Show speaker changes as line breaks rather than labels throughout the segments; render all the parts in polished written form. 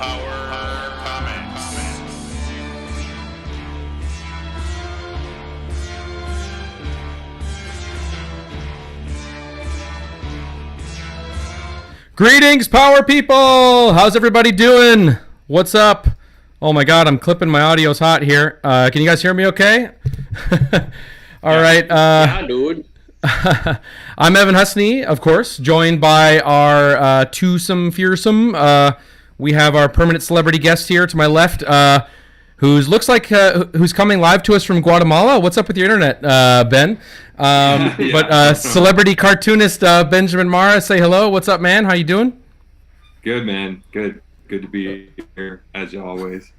Power Comics.
Greetings, power people! How's everybody doing? What's up? Oh my god, I'm clipping my audio's hot here. Can you guys hear me okay? All right.
Yeah, dude.
I'm Evan Husney, of course, joined by our twosome fearsome. We have our permanent celebrity guest here to my left, who's coming live to us from Guatemala. What's up with your internet, Ben? But celebrity cartoonist Benjamin Marra, say hello. What's up, man? How you doing?
Good, man. Good to be here, as always.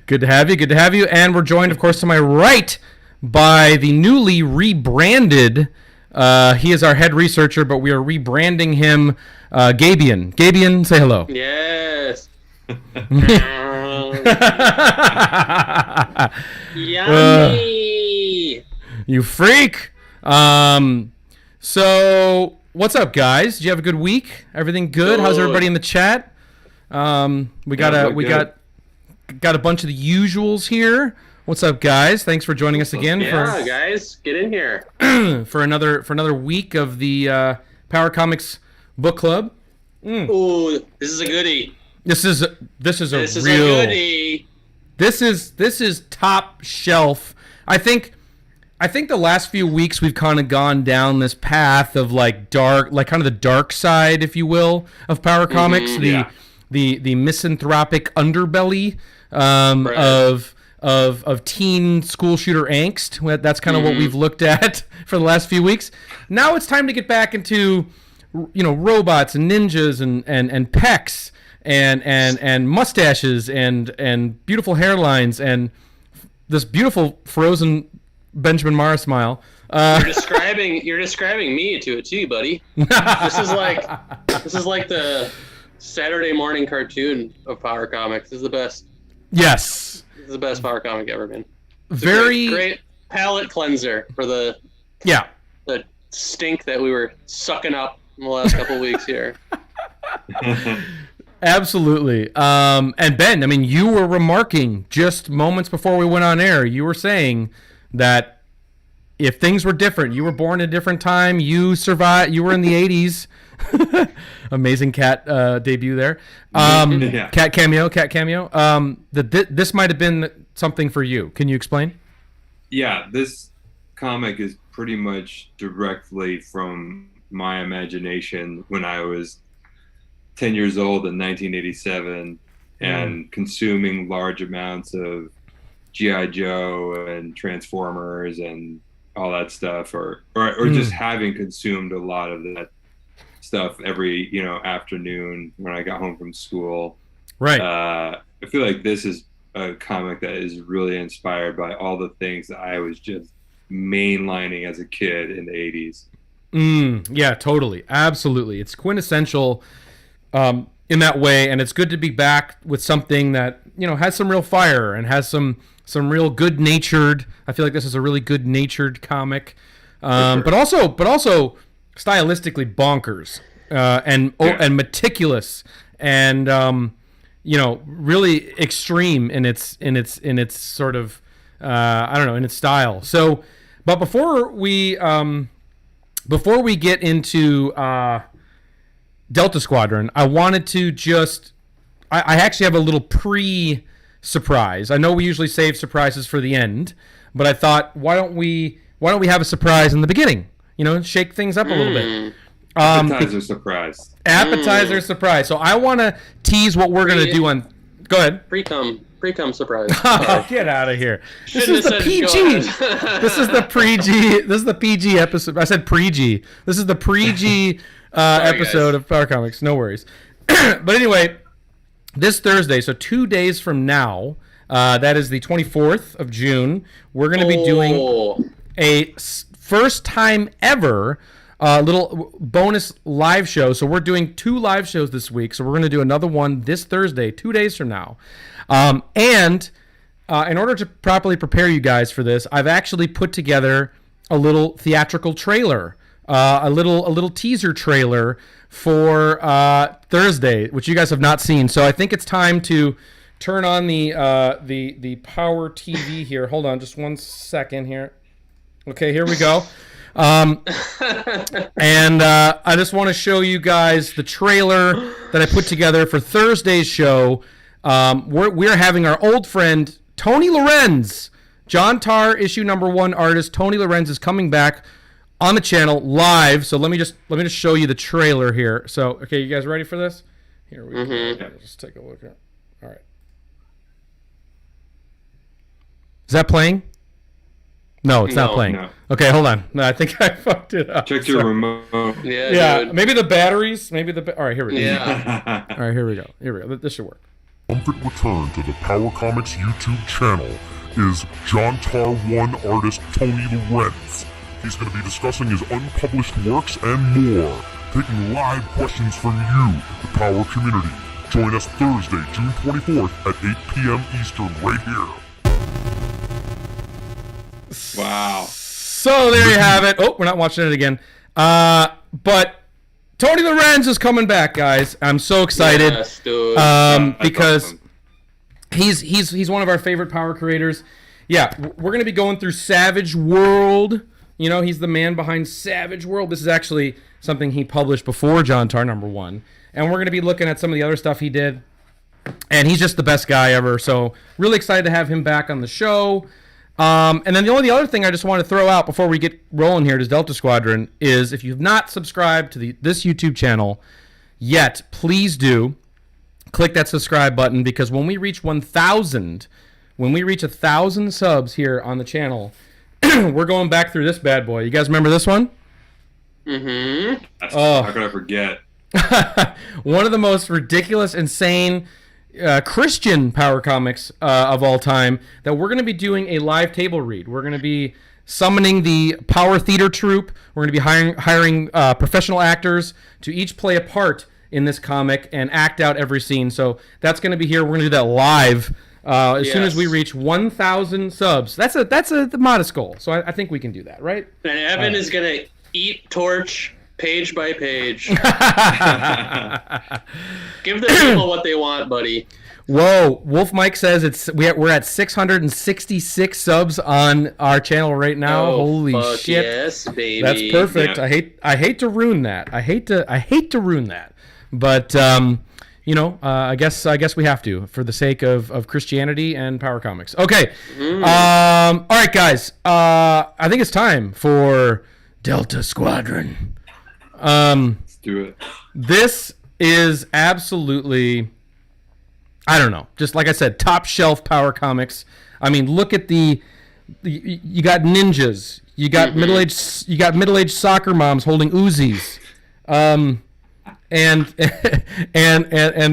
Good to have you. Good to have you. And we're joined, of course, to my right by the newly rebranded. He is our head researcher, but we are rebranding him Gabian. Gabian, say hello.
Yes.
Yummy. You freak. So what's up, guys? Did you have a good week? Everything good? How's everybody in the chat? We got a bunch of the usuals here. What's up, guys? Thanks for joining us again.
Yeah, guys, get in here
for another week of the Power Comics Book Club.
Ooh, this is a goodie.
This is a
goodie.
This is top shelf. I think the last few weeks we've kind of gone down this path of like kind of the dark side, if you will, of Power Comics. The misanthropic underbelly of teen school shooter angst. That's kind of what we've looked at for the last few weeks. Now it's time to get back into, robots and ninjas and pecs and mustaches and beautiful hairlines and this beautiful frozen Benjamin Marra smile.
You're describing me to it too, buddy. This is like the Saturday morning cartoon of Power Comics. This is the best.
Yes.
This is the best Power Comic ever, man. It's
Very
a great palate cleanser for the stink that we were sucking up in the last couple weeks here.
Absolutely. And Ben, I mean, you were remarking just moments before we went on air. You were saying that if things were different, you were born at a different time, you survived, you were in the 80s. Amazing cat debut there. Cat cameo. This might have been something for you. Can you explain?
Yeah, this comic is pretty much directly from my imagination when I was 10 years old in 1987 and consuming large amounts of G.I. Joe and Transformers and all that stuff, or just having consumed a lot of that stuff every afternoon when I got home from school.
Right.
I feel like this is a comic that is really inspired by all the things that I was just mainlining as a kid in the 80s.
Yeah, totally. Absolutely. It's quintessential in that way, and it's good to be back with something that, has some real fire and has some real good-natured. I feel like this is a really good-natured comic. Sure. But also stylistically bonkers and meticulous and really extreme in its sort of in its style. So, but before we get into Delta Squadron, I wanted to I actually have a little pre-surprise. I know we usually save surprises for the end, but I thought, why don't we have a surprise in the beginning? Shake things up a little bit.
Appetizer surprise.
Appetizer surprise. So I want to tease what we're going to do on... Go ahead.
Pre-cum surprise.
Get out of here. This is the PG. This is the pre-G. This is the PG episode. I said pre-G. This is the pre-G episode of Power Comics. No worries. But anyway, this Thursday, so 2 days from now, that is the 24th of June, we're going to be doing a first time ever little bonus live show. So we're doing 2 live shows this week. So we're going to do another one this Thursday, 2 days from now. And in order to properly prepare you guys for this, I've actually put together a little theatrical trailer a little teaser trailer for Thursday, which you guys have not seen. So I think it's time to turn on the Power TV here. Hold on, just 1 second here. Okay, here we go. And I just want to show you guys the trailer that I put together for Thursday's show. We're having our old friend Tony Lorenz, John Tar issue #1 artist Tony Lorenz is coming back on the channel live. So let me just show you the trailer here. So okay, you guys ready for this? Here we go. Let's just take a look here. All right. Is that playing? No, it's not playing. No. Okay, hold on. No, I think I fucked it up.
Check your remote.
Yeah, dude.
Maybe the batteries. All right, here we go.
Yeah.
All right, here we go. This should work.
Triumphant return to the Power Comics YouTube channel is John Tar 1 artist Tony Lorenz. He's going to be discussing his unpublished works and more, taking live questions from you, the Power community. Join us Thursday, June 24th at 8 p.m. Eastern right here.
Wow.
So there you have it. Oh, we're not watching it again. But Tony Lorenz is coming back, guys. I'm so excited.
Yes, dude.
Because
awesome.
he's one of our favorite Power creators. Yeah, we're going to be going through Savage World. You know, he's the man behind Savage World. This is actually something he published before John Tar #1. And we're going to be looking at some of the other stuff he did. And he's just the best guy ever. So really excited to have him back on the show. And then the only other thing I just want to throw out before we get rolling here to Delta Squadron is if you've not subscribed to this YouTube channel yet, please do click that subscribe button, because when we reach 1,000 subs here on the channel, we're going back through this bad boy. You guys remember this one?
Mm-hmm.
How could I forget?
One of the most ridiculous, insane Christian Power Comics of all time that we're going to be doing a live table read. We're going to be summoning the Power Theater troupe. We're going to be hiring professional actors to each play a part in this comic and act out every scene. So that's going to be here. We're going to do that live as soon as we reach 1,000 subs. That's a modest goal. So I think we can do that, right?
And Evan is going to eat torch page by page. Give the people what they want, buddy.
Whoa, Wolf Mike says we're at 666 subs on our channel right now. Holy shit!
Yes, baby.
That's perfect.
Yeah.
I hate to ruin that. I hate to ruin that. But I guess we have to for the sake of Christianity and Power Comics. Okay. All right, guys. I think it's time for Delta Squadron.
Let's do it.
This is absolutely, I don't know, just like I said, top shelf Power Comics. I mean, look at you got ninjas, you got middle-aged soccer moms holding uzis, and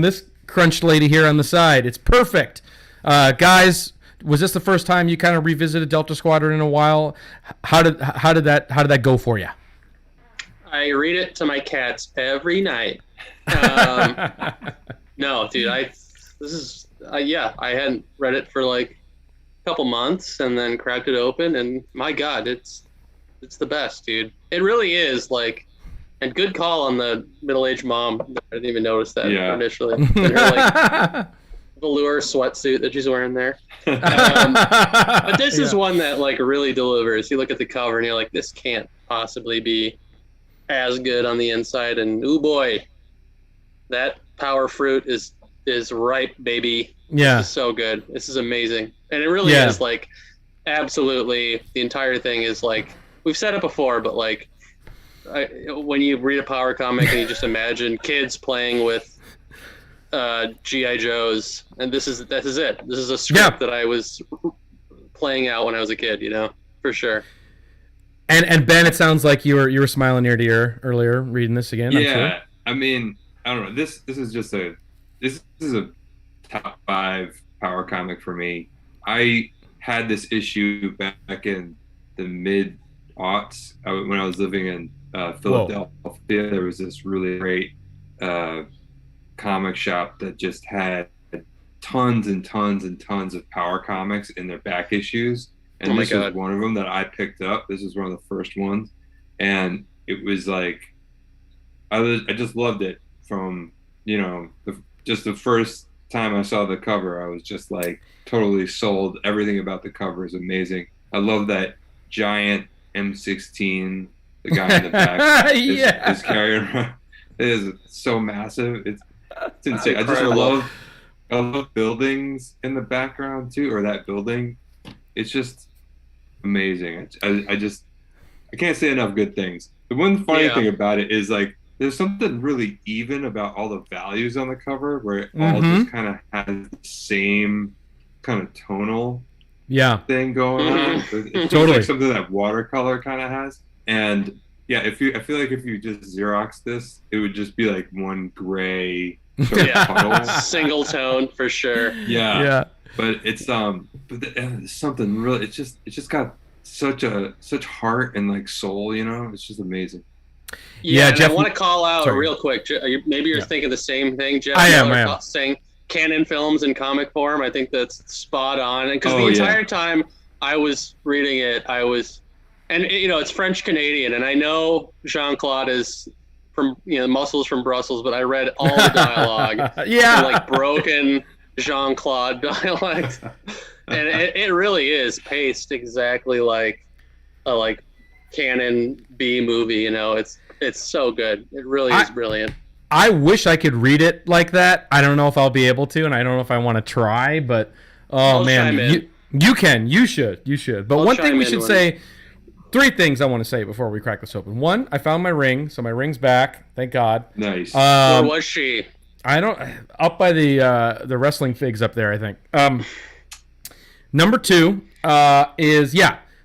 this crunched lady here on the side. It's perfect. Guys, was this the first time you kind of revisited Delta Squadron in a while? How did that go for you?
I read it to my cats every night. No, dude, I hadn't read it for like a couple months and then cracked it open, and my God, it's the best, dude. It really is, like, and good call on the middle-aged mom. I didn't even notice that initially. And her, like, velour sweatsuit that she's wearing there. But this is one that like really delivers. You look at the cover and you're like, this can't possibly be as good on the inside, and oh boy, that power fruit is ripe, baby.
Yeah,
this is so good. This is amazing, and it really is like absolutely. The entire thing is like we've said it before, but like when you read a Power comic and you just imagine kids playing with GI Joes, and this is it. This is a script that I was playing out when I was a kid, for sure.
And Ben, it sounds like you were smiling ear to ear earlier reading this again.
Yeah,
I'm sure.
I mean, I don't know. This is a top 5 Power comic for me. I had this issue back in the mid-aughts when I was living in Philadelphia. Whoa. There was this really great comic shop that just had tons and tons and tons of Power comics in their back issues. And this was one of them that I picked up. This is one of the first ones. And it was like I just loved it from, just the first time I saw the cover. I was just like totally sold. Everything about the cover is amazing. I love that giant M16 the guy in the back is carrying around. It is so massive. It's insane. I love buildings in the background too, or that building. It's just amazing. I can't say enough good things. The one funny thing about it is like there's something really even about all the values on the cover, where it all just kind of has the same kind of tonal thing going on. It's totally like something that watercolor kind of has. And yeah, I feel like if you just Xerox this, it would just be like one gray sort of puddle.
Single tone for sure.
Yeah. But it's there's something really. It's just got such heart and like soul. It's just amazing.
Yeah, Jeff, I want to call out real quick. Maybe you're thinking the same thing, Jeff. I am. Saying canon films in comic form. I think that's spot on. And because the entire time I was reading it, and it's French Canadian, and I know Jean-Claude is from Muscles from Brussels, but I read all the dialogue. Like broken Jean-Claude dialect, and it really is paced exactly like a canon B movie. It's so good. It really is brilliant.
I wish I could read it like that. I don't know if I'll be able to, and I don't know if I want to try, but you should. But one thing we should say, 3 things I want to say before we crack this open. 1, I found my ring, so my ring's back. Thank God.
Nice.
Where was she?
I don't, up by the wrestling figs up there, I think. Number 2 is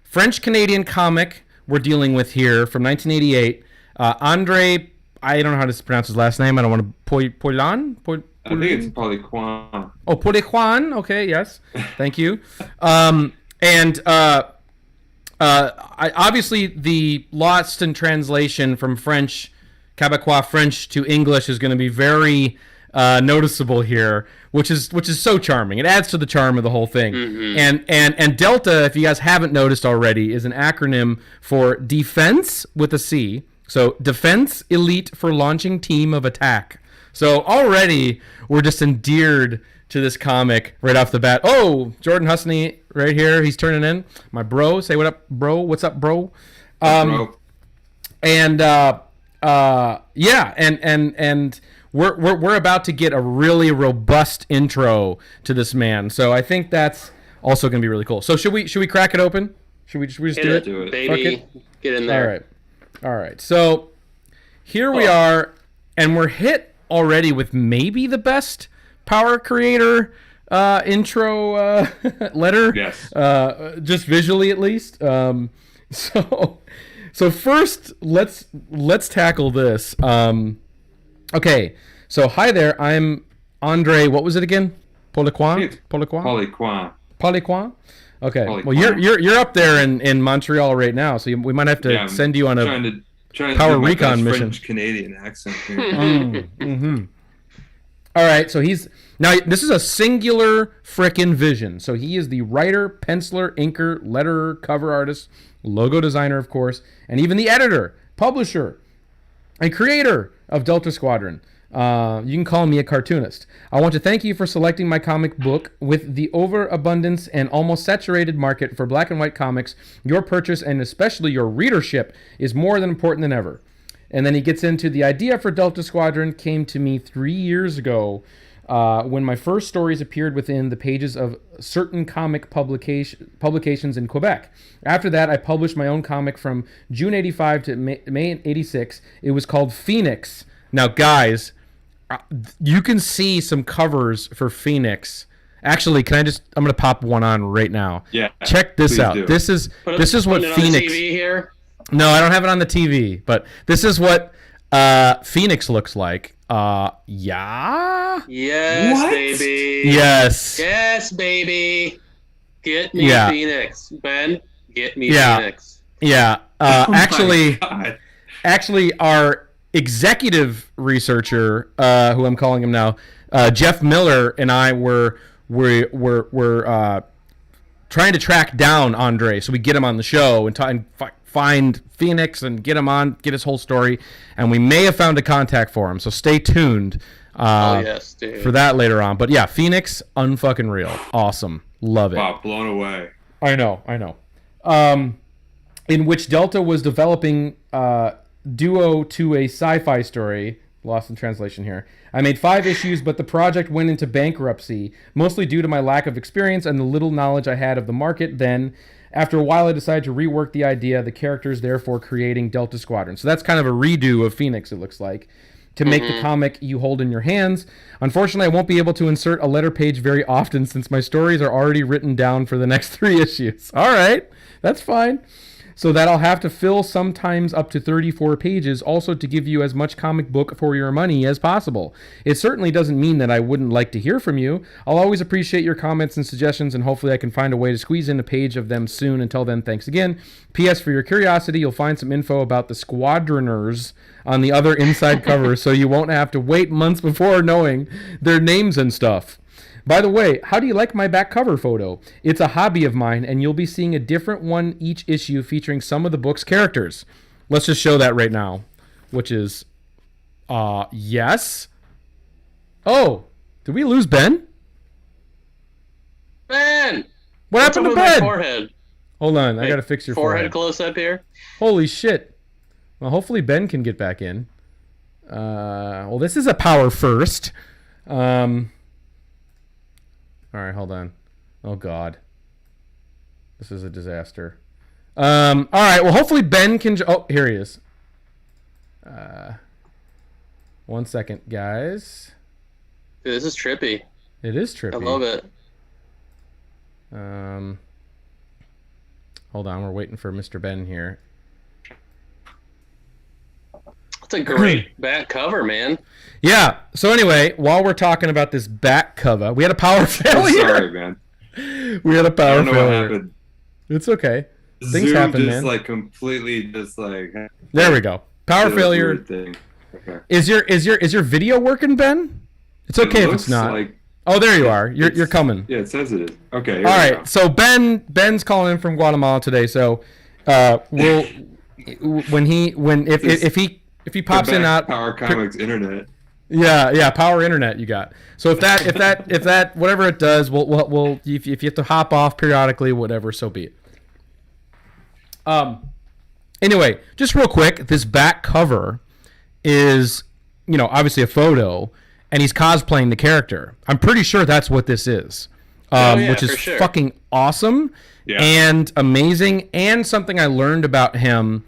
French Canadian comic we're dealing with here from 1988. André, I don't know how to pronounce his last name. I don't want to Poliquin.
I think it's Poliquin.
Oh, Poliquin. Okay, yes, thank you. Obviously the lost in translation from French, Quebecois French to English is going to be very noticeable here, which is so charming. It adds to the charm of the whole thing. And Delta, if you guys haven't noticed already, is an acronym for Defense with a C. So Defense Elite for Launching Team of Attack. So already we're just endeared to this comic right off the bat. Oh, Jordan Husney right here. He's turning in. My bro. Say what up, bro. What's up, bro? And we're about to get a really robust intro to this man. So I think that's also going to be really cool. So should we crack it open? Should we just do it?
Do it, baby. Get in there.
All right. So here we are, and we're hit already with maybe the best Power Creator intro letter.
Yes.
Just visually, at least. So first, let's tackle this. Okay. So hi there. I'm André. What was it again? Poliquin.
Poliquin.
Okay.
Poliquin.
Well, you're up there in Montreal right now, so we might have to send you on a
trying to
Power
do my
Recon
best
mission.
French Canadian accent here.
All right, so this is a singular frickin' vision. So he is the writer, penciler, inker, letterer, cover artist, logo designer, of course, and even the editor, publisher, and creator of Delta Squadron. You can call me a cartoonist. I want to thank you for selecting my comic book. With the overabundance and almost saturated market for black and white comics, your purchase and especially your readership is more than important than ever. And then he gets into the idea for Delta Squadron came to me 3 years ago when my first stories appeared within the pages of certain comic publications in Quebec. After that, I published my own comic from June 85 to May 86. It was called Phoenix. Now, guys, you can see some covers for Phoenix. Actually, I'm going to pop one on right now.
Yeah.
Check this out.
Do.
This is what Phoenix.
On the TV here?
No, I don't have it on the TV, but this is what Phoenix looks like. Yeah.
Yes,
What?
baby.
Yes.
Yes, baby. Get me Phoenix, Ben. Get me Phoenix.
Yeah.
Oh
Actually, our executive researcher, who I'm calling him now, Jeff Miller, and I were trying to track down André so we get him on the show and find Phoenix and get his whole story, and we may have found a contact for him. So stay tuned
yes, dude.
for that later on. But yeah, Phoenix, unfucking real, awesome, love it.
Wow, blown away.
I know. In which Delta was developing duo to a sci-fi story. Lost in translation here. I made 5 issues, but the project went into bankruptcy, mostly due to my lack of experience and the little knowledge I had of the market then. After a while, I decided to rework the idea, the characters, therefore creating Delta Squadron. So that's kind of a redo of Phoenix, it looks like, to make the comic you hold in your hands. Unfortunately, I won't be able to insert a letter page very often since my stories are already written down for the next 3 issues. All right, that's fine. So that I'll have to fill sometimes up to 34 pages, also to give you as much comic book for your money as possible. It certainly doesn't mean that I wouldn't like to hear from you. I'll always appreciate your comments and suggestions, and hopefully I can find a way to squeeze in a page of them soon. Until then, thanks again. P.S. For your curiosity, you'll find some info about the Squadroners on the other inside cover, so you won't have to wait months before knowing their names and stuff. By the way, how do you like my back cover photo? It's a hobby of mine, and you'll be seeing a different one each issue featuring some of the book's characters. Let's just show that right now, which is, yes. Oh, did we lose Ben?
Ben!
What happened to Ben?
Forehead?
Hold on, I gotta fix your forehead.
Close up here.
Holy shit. Well, hopefully Ben can get back in. Well, this is a power first. All right, hold on. Oh, God. This is a disaster. All right, well, hopefully Ben can... Oh, here he is. 1 second, guys.
Dude, this is trippy.
It is trippy.
I love it.
Hold on, we're waiting for Mr. Ben here.
That's a great back cover, man.
Yeah. So anyway, while we're talking about this back cover, we had a power failure.
I'm sorry, man.
We had a power
I don't know
failure.
what happened.
It's okay. Things
Zoom
happen,
just
man.
like completely just like.
There we go. Power
did a
failure.
weird thing. Okay.
Is your video working, Ben? It's okay if it's
looks
not.
like
Oh, there you are. You're coming.
Yeah, it says it is. Okay. Here
All
we
right.
go.
So Ben's calling in from Guatemala today. So we'll if he pops
Get
in
back
out
Power Comics Internet.
Yeah, power internet you got. So if that whatever it does, we'll if you have to hop off periodically, whatever, so be it. Anyway, just real quick, this back cover is, obviously a photo, and he's cosplaying the character. I'm pretty sure that's what this is, which is
sure.
fucking awesome and amazing, and something I learned about him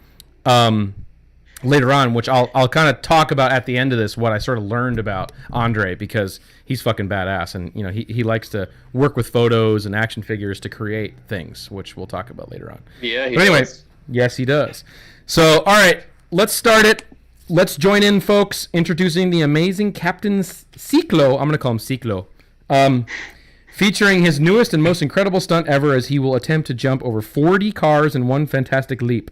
later on, which I'll kind of talk about at the end of this, what I sort of learned about André, because he's fucking badass, and he likes to work with photos and action figures to create things, which we'll talk about later on.
Yeah,
but anyway, yes, he does. So, all right, let's start it. Let's join in, folks. Introducing the amazing Captain Ciclo. I'm going to call him Ciclo. Featuring his newest and most incredible stunt ever, as he will attempt to jump over 40 cars in one fantastic leap.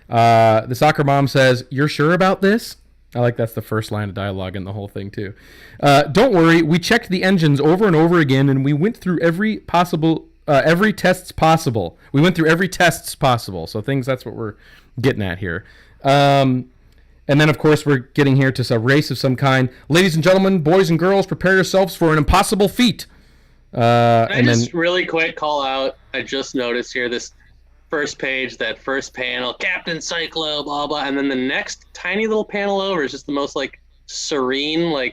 The soccer mom says, "You're sure about this?" I like that's the first line of dialogue in the whole thing, too. Don't worry. We checked the engines over and over again, and we went through every tests possible. We went through every tests possible. So that's what we're getting at here. And then, of course, we're getting here to a race of some kind. Ladies and gentlemen, boys and girls, prepare yourselves for an impossible feat.
Really quick call out? I just noticed here this first page, that first panel, Captain Cyclo, blah, blah. And then the next tiny little panel over is just the most, serene,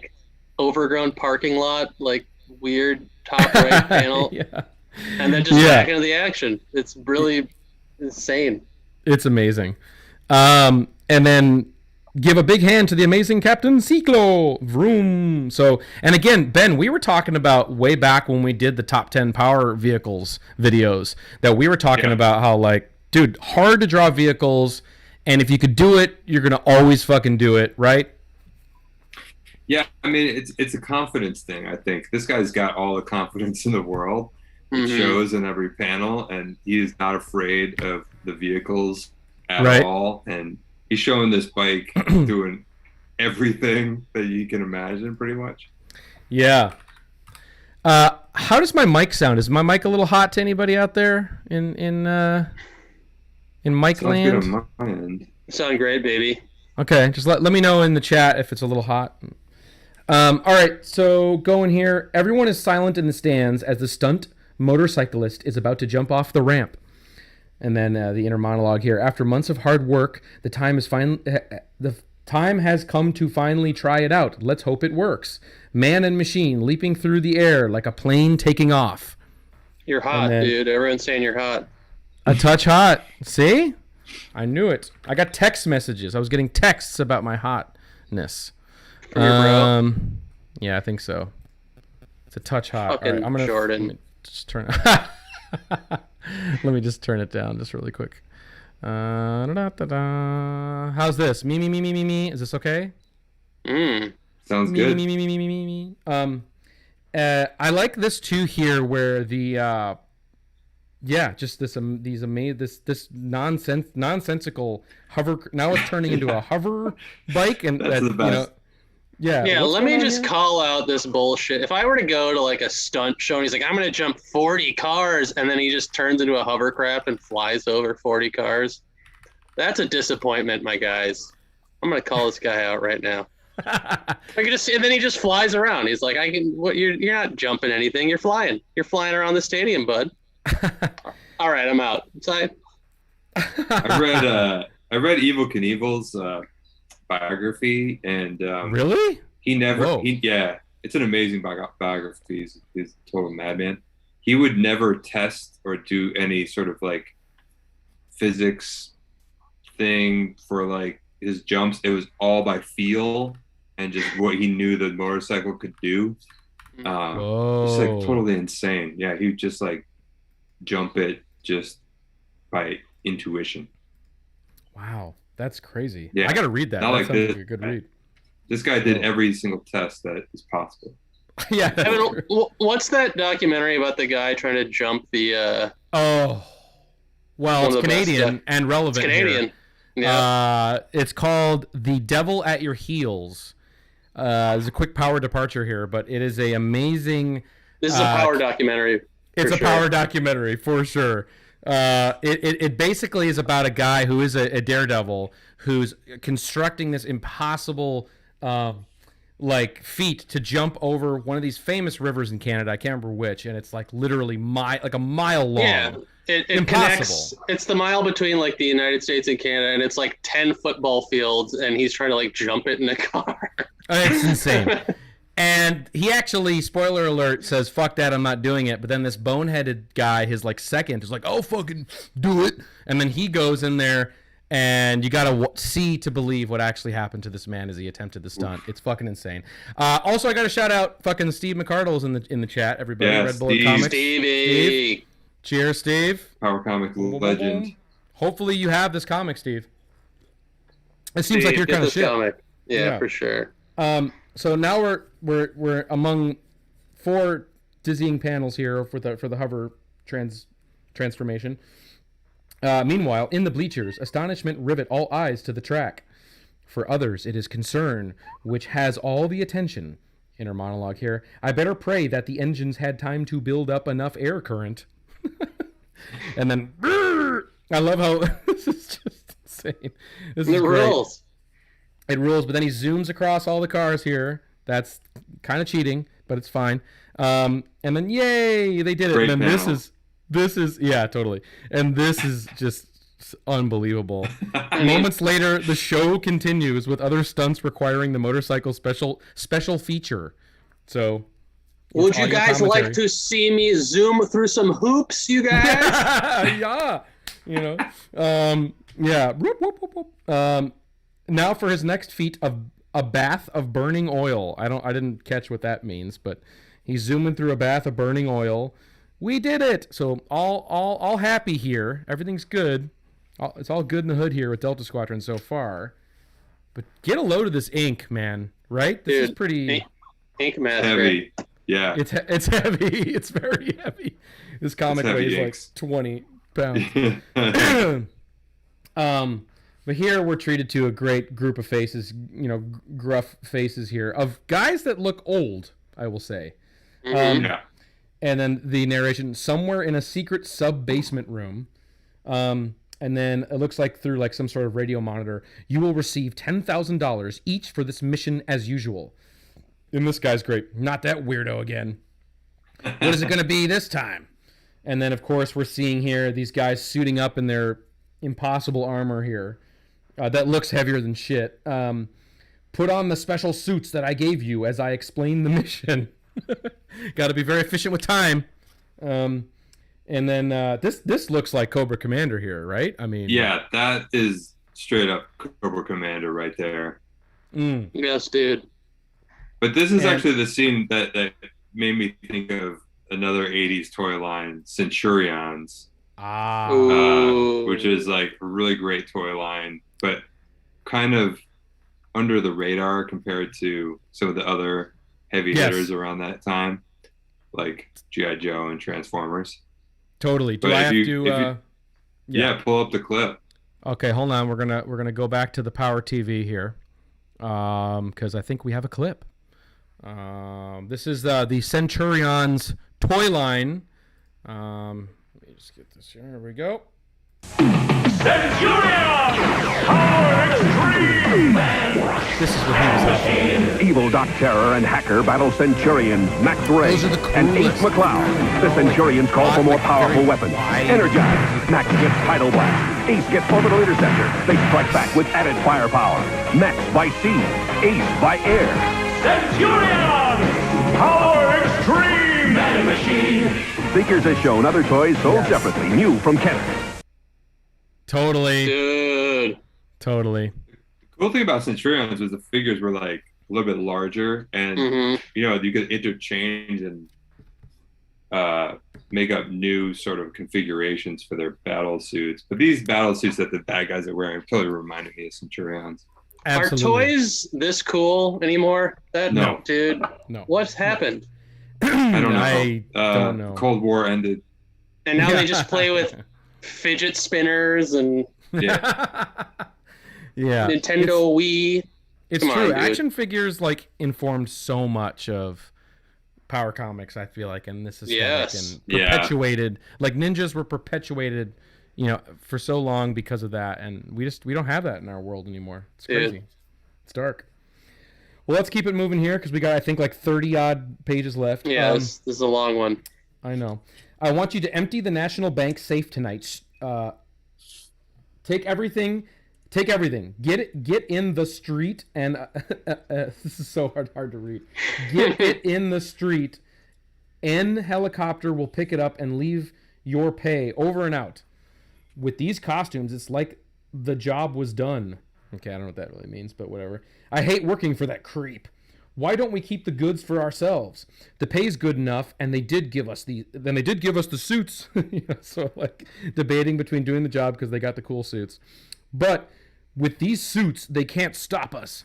overgrown parking lot, weird top right panel.
Yeah.
And then just back into the action. It's really insane.
It's amazing. And then give a big hand to the amazing Captain Ciclo. Vroom. So, and again, Ben, we were talking about way back when we did the top 10 power vehicles videos, that we were talking about how, dude, hard to draw vehicles, and if you could do it, you're going to always fucking do it, right?
Yeah, I mean, it's a confidence thing, I think. This guy's got all the confidence in the world. It shows in every panel, and he is not afraid of the vehicles at all. And he's showing this bike doing everything that you can imagine, pretty much.
Yeah. How does my mic sound? Is my mic a little hot to anybody out there? in Mike
Sounds good
land?
on my end.
Sound great, baby.
Okay, just let me know in the chat if it's a little hot. All right, so going here. Everyone is silent in the stands as the stunt motorcyclist is about to jump off the ramp. And then the inner monologue here. After months of hard work, the time has come to finally try it out. Let's hope it works. Man and machine leaping through the air like a plane taking off.
You're hot,
then-
dude. Everyone's saying you're hot.
A touch hot. See? I knew it. I got text messages. I was getting texts about my hotness.
From your bro?
Yeah, I think so. It's a touch hot.
Fucking
I'm gonna
Jordan.
Let me just turn. Let me just turn it down just really quick. Da-da-da-da. How's this? Me. Is this okay?
Sounds
Me.
good.
Me. I like this too here, where the just this nonsensical hover. Now it's turning into a hover bike, and
That's the best.
Yeah,
what's
let me
going on
just
here?
call out this bullshit. If I were to go to like a stunt show and he's like, I'm going to jump 40 cars, and then he just turns into a hovercraft and flies over 40 cars, that's a disappointment, my guys. I'm going to call this guy out right now. And then he just flies around. He's like, you're not jumping anything. You're flying. You're flying around the stadium, bud. All right, I'm out.
I read Evel Knievel's biography, and
Really?
he never
Whoa.
it's an amazing biography. He's a total madman. He would never test or do any sort of like physics thing for like his jumps. It was all by feel and just what he knew the motorcycle could do. It's like totally insane. Yeah, he would just like jump it just by intuition.
Wow, that's crazy.
Yeah.
I gotta read that.
Not
That
like
sounds
this.
like a good read.
This guy did every single test that is possible.
Yeah. that's
Evan,
true.
what's that documentary about the guy trying to jump the
Oh, well,
One
it's
of the best,
Canadian and relevant.
Canadian?
Here.
Yeah.
It's called "The Devil at Your Heels." There's a quick power departure here, but it is a amazing.
This is a power documentary.
It's
for
a
sure.
power documentary for sure. It basically is about a guy who is a daredevil who's constructing this impossible like feat to jump over one of these famous rivers in Canada. I can't remember which, and it's like literally like a mile long.
Yeah, it
Impossible.
connects. It's the mile between like the United States and Canada, and it's like 10 football fields, and he's trying to like jump it in a car.
It's insane. And he actually, spoiler alert, says, fuck that, I'm not doing it. But then this boneheaded guy, his like second, is like, oh, fucking do it. And then he goes in there, and you got to see to believe what actually happened to this man as he attempted the stunt. It's fucking insane. Also, I got to shout out fucking Steve McCardle's in the chat, everybody.
Yeah,
Red Bullet
Steve.
Comics.
Stevie.
Steve. Cheers, Steve.
Power comic legend.
Hopefully you have this comic, Steve. It seems
Steve,
like you're
get
kind of
this
shit.
comic. Yeah,
Yeah.
for sure.
So now we're among 4 dizzying panels here for the hover transformation. Meanwhile, in the bleachers, astonishment rivet all eyes to the track. For others, it is concern which has all the attention. Inner monologue here. I better pray that the engines had time to build up enough air current. And then, I love how this is just insane. This is
It
great.
rules.
It rules, but then he zooms across all the cars here. That's kind of cheating, but it's fine. And then, yay, they did it.
Great
and then
panel.
this is, yeah, totally. And this is just unbelievable. Moments later, the show continues with other stunts requiring the motorcycle special feature. So,
Would
it's
you
audio
guys
commentary.
like to see me zoom through some hoops, you guys?
Yeah, you know, yeah. Whoop, whoop, whoop, whoop. Now for his next feat of a bath of burning oil. I didn't catch what that means, but he's zooming through a bath of burning oil. We did it. So all happy here. Everything's good. It's all good in the hood here with Delta Squadron so far. But get a load of this ink, man. Right? This is
Dude,
pretty.
Ink master.
Heavy. Yeah.
It's heavy. It's very heavy. This comic
heavy
weighs like
inks.
20 pounds. But here we're treated to a great group of faces, you know, gruff faces here of guys that look old, I will say.
Yeah. And
And then the narration, somewhere in a secret sub-basement room. And And then it looks like through like some sort of radio monitor, you will receive $10,000 each for this mission as usual. And this guy's great. Not that weirdo again. What is it going to be this time? And then, of course, we're seeing here these guys suiting up in their impossible armor here. That looks heavier than shit. Put on the special suits that I gave you as I explained the mission. Got to be very efficient with time. And then this looks like Cobra Commander here, right? I mean,
yeah, that is straight up Cobra Commander right there.
Yes, dude.
But this is actually the scene that made me think of another 80s toy line, Centurions. Which is like a really great toy line, but kind of under the radar compared to some of the other heavy hitters around that time, like G.I. Joe and Transformers.
Totally. Do I have to?
Yeah, pull up the clip.
Okay, hold on. We're gonna go back to the Power TV here, because I think we have a clip. This is the Centurions toy line. Let me just get this here. Here we go.
Centurion! Power Extreme!
This is what he was like.
Evil Doc Terror and hacker battle Centurions Max Ray
Those are the
and Ace
coolest.
McCloud. The Centurions call for more powerful weapons. Energize. Max gets Tidal Blast. Ace gets Orbital Interceptor. They strike back with added firepower. Max by sea. Ace by air.
Centurion! Power Extreme! Man Machine!
Figures as shown, other toys sold separately, new from Kenner.
Totally.
Dude.
Totally.
The cool thing about Centurions was the figures were like a little bit larger, and you know, you could interchange and make up new sort of configurations for their battle suits. But these battle suits that the bad guys are wearing totally reminded me of Centurions.
Absolutely.
Are toys this cool anymore?
No.
Dude.
No.
What's happened?
I don't know.
I don't know.
Cold War ended.
And now they just play with fidget spinners and
Yeah.
Yeah.
Nintendo Wii.
It's
Come
true.
on, dude.
Action figures like informed so much of Power Comics, I feel like, and this is
Yes.
and perpetuated. Like ninjas were perpetuated, you know, for so long because of that, and we don't have that in our world anymore. It's crazy.
Dude.
It's dark. Well, let's keep it moving here because we got, I think, like 30 odd pages left.
Yeah, this is a long one.
I know. I want you to empty the National Bank safe tonight. Take everything. Get in the street and this is so hard to read. Get it in the street. N helicopter will pick it up and leave your pay. Over and out. With these costumes, it's like the job was done. Okay, I don't know what that really means, but whatever. I hate working for that creep. Why don't we keep the goods for ourselves? The pay's good enough, and they did give us the suits. You know, so like debating between doing the job because they got the cool suits, but with these suits they can't stop us.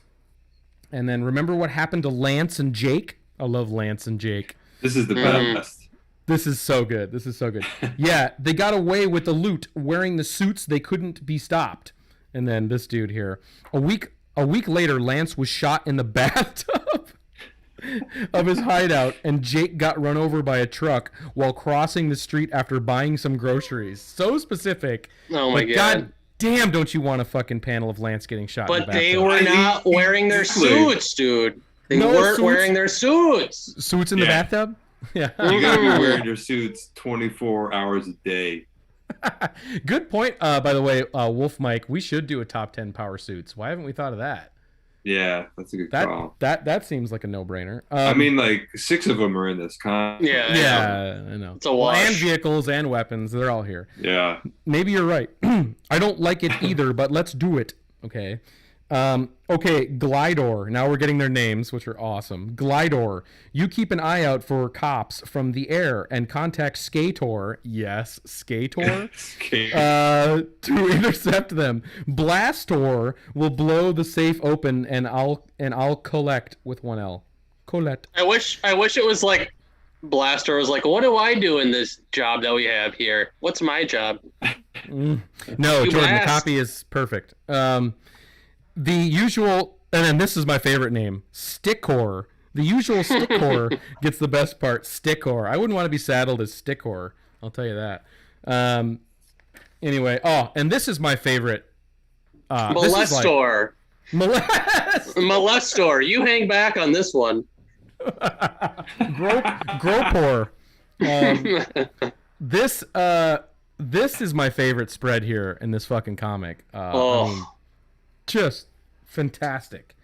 And then remember what happened to Lance and Jake? I love Lance and Jake.
This is the best.
This is so good. Yeah, they got away with the loot wearing the suits. They couldn't be stopped. And then this dude here, a week later, Lance was shot in the bathtub of his hideout, and Jake got run over by a truck while crossing the street after buying some groceries. So specific.
Oh my God.
God damn, don't you want a fucking panel of Lance getting shot in the
But
bathtub?
they were not wearing their suits, dude. They weren't wearing their suits.
Suits in the bathtub? Yeah.
You gotta be wearing your suits 24 hours a day.
Good point. By the way, Wolf Mike, we should do a top 10 power suits. Why haven't we thought of that?
Yeah, that's a good call.
That seems like a no-brainer.
I mean, like 6 of them are in this con.
Yeah,
I know.
It's a wash.
Land vehicles and weapons, they're all here.
Yeah.
Maybe you're right. I don't like it either, but let's do it. Okay. Okay, Glidor. Now we're getting their names, which are awesome. Glidor. You keep an eye out for cops from the air and contact Skator. Yes, Skator. To intercept them. Blastor will blow the safe open, and I'll collect with one L. Collect.
I wish it was like Blaster was like, what do I do in this job that we have here? What's my job?
No, Jordan, the copy is perfect. The usual, and then this is my favorite name, Stickor. The usual Stickor gets the best part, Stickor. I wouldn't want to be saddled as Stickor. I'll tell you that. Anyway, and this is my favorite.
Molestor. Molestor. You hang back on this one.
Gropor. This is my favorite spread here in this fucking comic. I mean, just fantastic.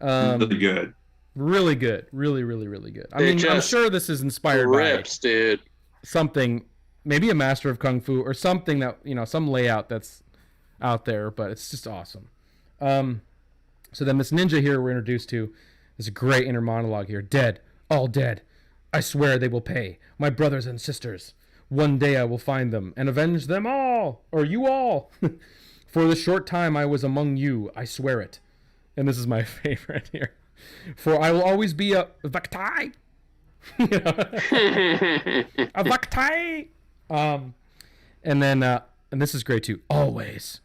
Really good.
Really good. Really, really, really good. I mean, I'm sure this is inspired by
dude.
Something, maybe a master of kung fu or something that, some layout that's out there, but it's just awesome. So then this ninja here we're introduced to is a great inner monologue here. Dead, all dead. I swear they will pay. My brothers and sisters. One day I will find them and avenge them all, or you all. For the short time I was among you, I swear it. And this is my favorite here. For I will always be a Vaktai. A Vaktai. And then, and this is great too. Always.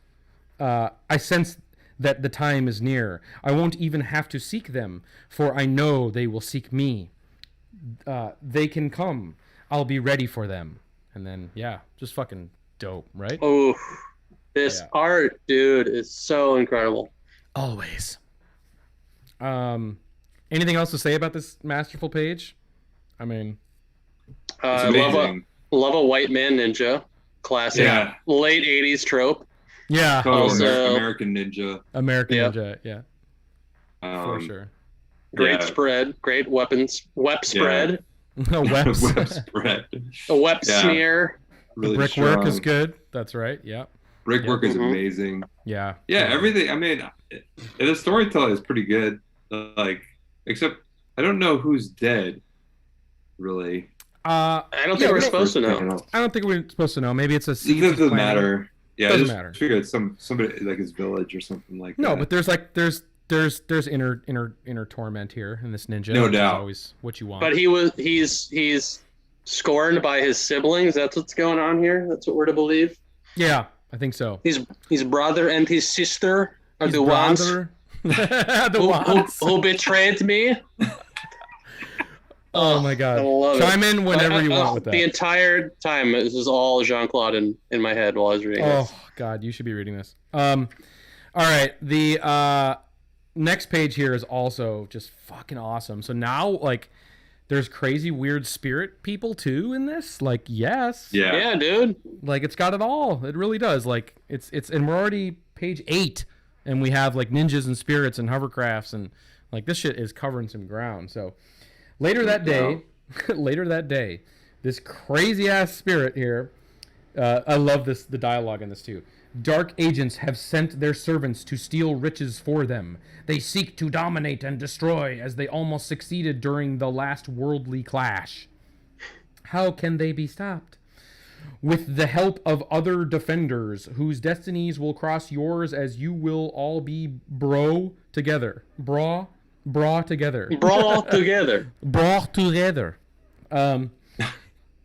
I sense that the time is near. I won't even have to seek them, for I know they will seek me. They can come. I'll be ready for them. And then, yeah, just fucking dope, right?
Oh, this art, dude, is so incredible.
Always. Anything else to say about this masterful page? I mean,
love a white man ninja, classic late '80s trope.
Yeah,
also
American Ninja.
Ninja, yeah, for sure.
Great spread, great weapons, spread.
A web
spread.
A web smear.
Really the brickwork is good. That's right. Yeah.
Brickwork is amazing.
Yeah.
Yeah, everything. I mean, the storytelling is pretty good. Like, except I don't know who's dead. Really.
I don't think we're supposed to know.
I don't think we're supposed to know. Maybe it's a
seed. It doesn't matter. Yeah,
doesn't matter.
Figure it's somebody like his village or something like that.
No, but there's inner torment here in this ninja.
No doubt.
Is always what you want.
But he's scorned by his siblings. That's what's going on here. That's what we're to believe.
Yeah, I think so.
His brother and his sister are the ones who betrayed me.
Oh my god! Chime in whenever you want with that.
The entire time, this is all Jean-Claude in my head while I was reading this.
Oh god, you should be reading this. All right, the next page here is also just fucking awesome. So now, like, there's crazy weird spirit people too in this. Like, yes,
yeah, dude.
Like, it's got it all. It really does. Like, it's and we're already page 8, and we have like ninjas and spirits and hovercrafts, and like this shit is covering some ground. So. Later that day, this crazy ass spirit here. I love the dialogue in this too. Dark agents have sent their servants to steal riches for them. They seek to dominate and destroy, as they almost succeeded during the last worldly clash. How can they be stopped? With the help of other defenders, whose destinies will cross yours, as you will all be brought together.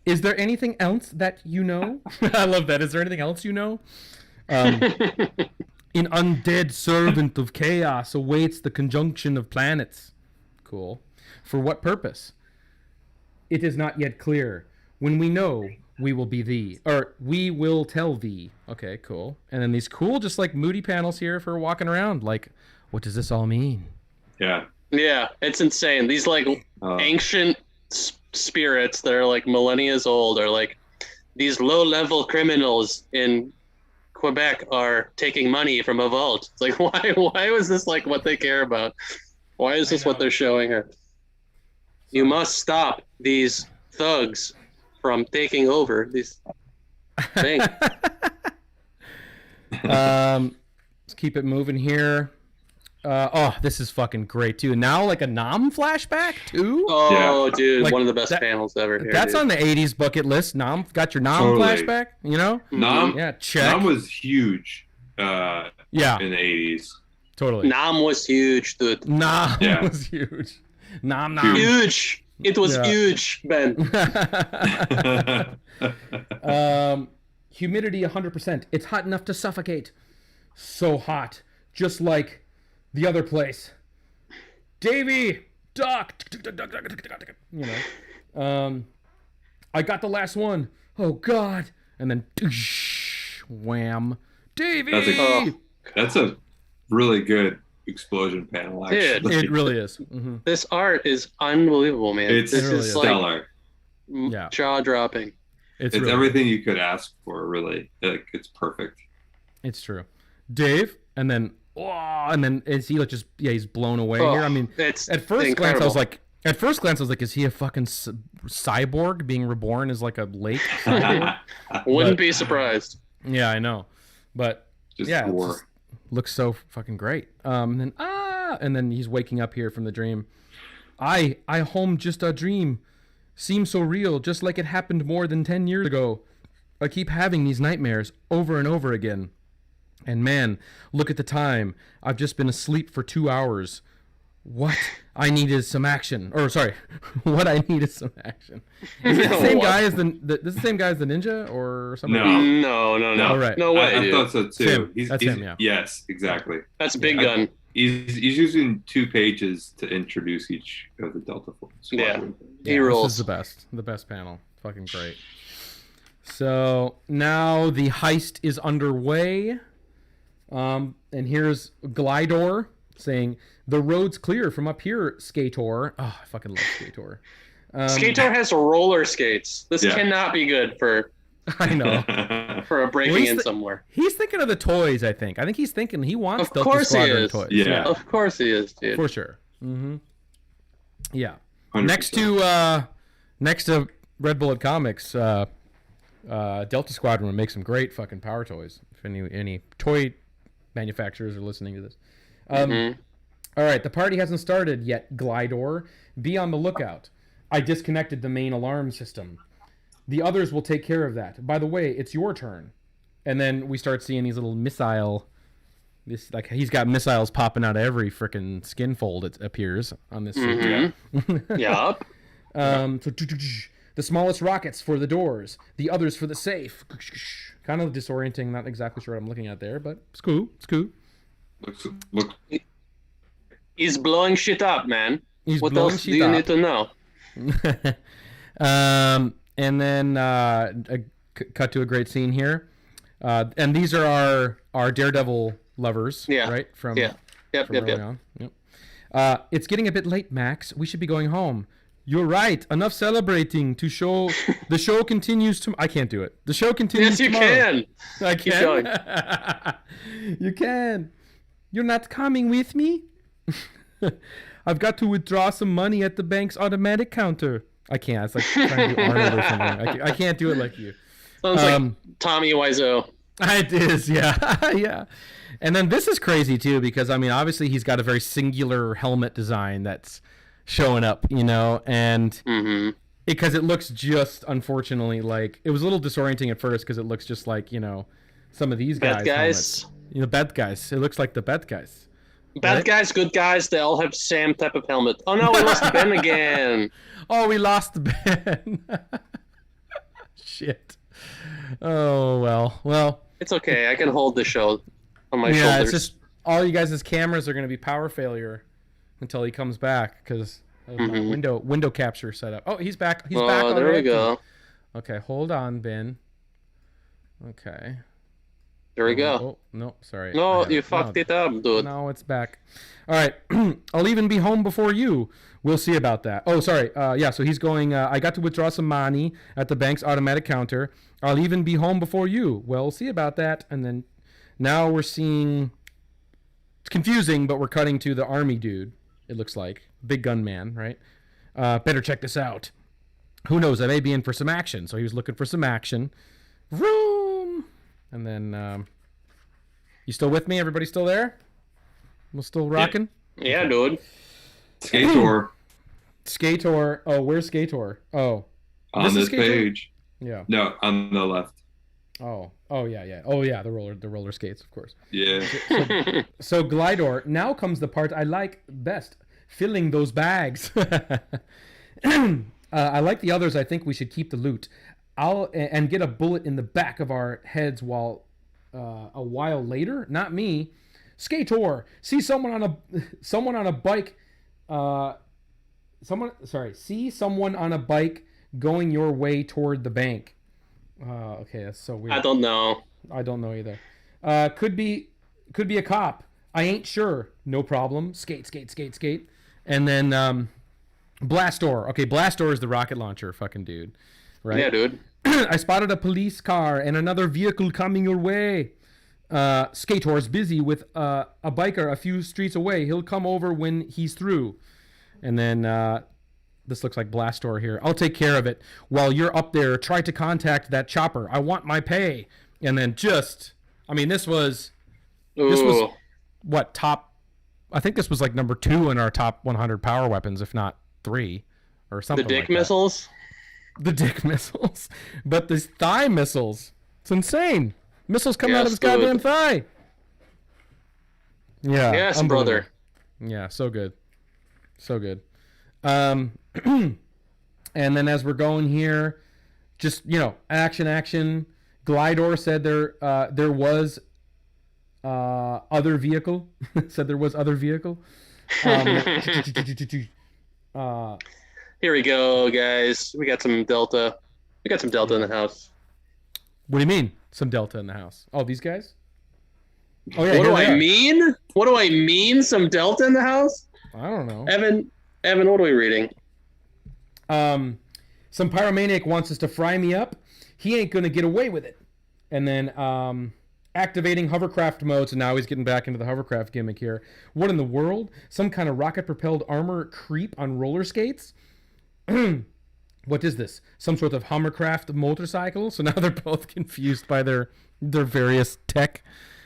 Is there anything else that you know? I love that. Is there anything else you know? An undead servant of chaos awaits the conjunction of planets. Cool. For what purpose? It is not yet clear. When we know, we will be thee. Or we will tell thee. Okay, cool. And then these cool, just like moody panels here for walking around. Like, what does this all mean?
Yeah.
Yeah, it's insane. These like ancient spirits that are like millennia old are like these low-level criminals in Quebec are taking money from a vault. It's like, why was this like what they care about? Why is this what they're showing her? You must stop these thugs from taking over these things.
Let's keep it moving here. This is fucking great too. Now, like a Nam flashback too.
Oh, yeah. Dude,
like,
one of the best panels ever. Here,
that's on the '80s bucket list. Nam got your Nam flashback. You know,
Nam.
Yeah, check.
Nam was huge. In the '80s.
Totally.
Nam was huge, dude.
Nam was huge. Nam.
Huge. It was huge, Ben.
Humidity 100%. It's hot enough to suffocate. So hot, just like the other place. Davy, duck. You know. I got the last one. Oh God. And then Wham. Davey!
That's a really good explosion panel, actually.
Dude.
It really is. Mm-hmm.
This art is unbelievable, man.
It's
this
really
is
stellar.
Yeah.
jaw-dropping.
It's
really
everything you could ask for, really. Like, it's perfect.
It's true. Dave, and then is he like just he's blown away here? I mean,
it's
at first
incredible.
glance I was like, is he a fucking cyborg being reborn as like a lake?
Wouldn't be surprised.
Yeah, I know, but
Just
yeah, it
war.
just looks so fucking great. And then he's waking up here from the dream. I home just a dream. Seems so real, just like it happened more than 10 years ago. I keep having these nightmares over and over again. And man, look at the time. I've just been asleep for 2 hours. What I need is some action. Or sorry, what I need is some action. Is it the same guy as this is the same guy as the ninja or something?
No.
All right.
No way,
I
dude.
thought so too.
Him. That's him, yeah.
Yes, exactly.
That's Big Gun.
He's using 2 pages to introduce each of the Delta Squadron.
He rules.
This is the best panel. Fucking great. So now the heist is underway. And here's Glidor saying, "The road's clear from up here, Skator." Oh, I fucking love Skator.
Skator has roller skates. This
Yeah.
cannot be good for
I know.
for a breaking
Well,
in somewhere.
He's thinking of the toys, I think. I think he's thinking he wants
Of
Delta
course he
Squadron
is.
toys.
Yeah.
Of course he is, dude.
For sure. Mm-hmm. Yeah.
100%.
Next to Red Bullet Comics, Delta Squadron would make some great fucking power toys. If any toy manufacturers are listening to this. All right, the party hasn't started yet, Glidor. Be on the lookout. I disconnected the main alarm system. The others will take care of that. By the way, it's your turn. And then we start seeing these little like he's got missiles popping out of every freaking skin fold, it appears, on this suit.
Yup.
So the smallest rockets for the doors, the others for the safe. Kind of disorienting, not exactly sure what I'm looking at there, but it's cool. It's cool.
Look,
He's blowing shit up, man.
He's
What
blowing
else do
shit
you
up.
need to know?
And then cut to a great scene here. And these are our Daredevil lovers,
Yeah.
right? From
Yep.
early on. Yep. It's getting a bit late, Max. We should be going home. You're right. Enough celebrating to show. The show continues to. I can't do it. The show continues
Yes, you
tomorrow.
can.
I
Keep
can. You can. You're not coming with me? I've got to withdraw some money at the bank's automatic counter. I can't. It's like trying to do Arnold or something. I can't do it like you.
Sounds like Tommy Wiseau.
It is, yeah. Yeah. And then this is crazy, too, because, I mean, obviously he's got a very singular helmet design that's showing up, and because it looks just, unfortunately, like, it was a little disorienting at first because it looks just like, some of these guys.
Bad guys.
Bad guys. It looks like the bad guys.
Bad
Right?
guys, good guys, they all have the same type of helmet. Oh no, we lost Ben again.
Oh, we lost Ben. Shit. Oh, well.
It's okay, I can hold the show on my
Yeah,
shoulders.
it's just all you guys' cameras are going to be power failure until he comes back because window capture setup. Oh, he's back. He's back.
Oh, there we go.
Okay, hold on, Ben. Okay.
There we go.
Oh, no, sorry.
No, you fucked it up, dude.
No, it's back. All right. I'll even be home before you. We'll see about that. Oh, sorry. Yeah, so he's going, I got to withdraw some money at the bank's automatic counter. I'll even be home before you. Well, we'll see about that. And then now we're seeing, it's confusing, but we're cutting to the army dude, it looks like. Big gun man, right? Better check this out. Who knows? I may be in for some action. So he was looking for some action. Vroom! And then, you still with me? Everybody still there? We're still rocking?
Yeah, dude.
Skator
Skator. Oh, where's Skator? Oh.
on this
Skator?
page.
Yeah.
No, on the left.
Oh, yeah. Oh, yeah, the roller skates, of course.
Yeah.
So Glidor, now comes the part I like best, filling those bags. I like the others. I think we should keep the loot. And get a bullet in the back of our heads a while later. Not me. Skator, see someone on a bike. See someone on a bike going your way toward the bank. Okay, that's so weird.
I don't know.
I don't know either. Could be a cop. I ain't sure. No problem. Skate, skate, skate, skate. And then Blastor. Okay, Blastor is the rocket launcher fucking dude. Right?
Yeah, dude.
I spotted a police car and another vehicle coming your way. Skator's busy with a biker a few streets away. He'll come over when he's through. And then this looks like Blastor here. I'll take care of it. While you're up there, try to contact that chopper. I want my pay. And then this was what, top, I think this was like number 2 in our top 100 power weapons, if not 3 or something.
The dick missiles?
The dick missiles. But the thigh missiles. It's insane. Missiles come out of his goddamn thigh. Yeah.
Yes, brother.
Yeah, so good. So good. And then as we're going here, just, action. Glidor said there was other vehicle. Said there was other vehicle.
Here we go, guys. We got some Delta. We got some Delta in the house.
What do you mean, some Delta in the house? Oh, these guys? Oh yeah.
What do I mean? What do I mean? Some Delta in the house?
I don't know.
Evan, what are we reading?
Some pyromaniac wants us to fry me up. He ain't gonna get away with it. And then activating hovercraft mode. So now he's getting back into the hovercraft gimmick here. What in the world? Some kind of rocket-propelled armor creep on roller skates? What is this? Some sort of hovercraft motorcycle? So now they're both confused by their various tech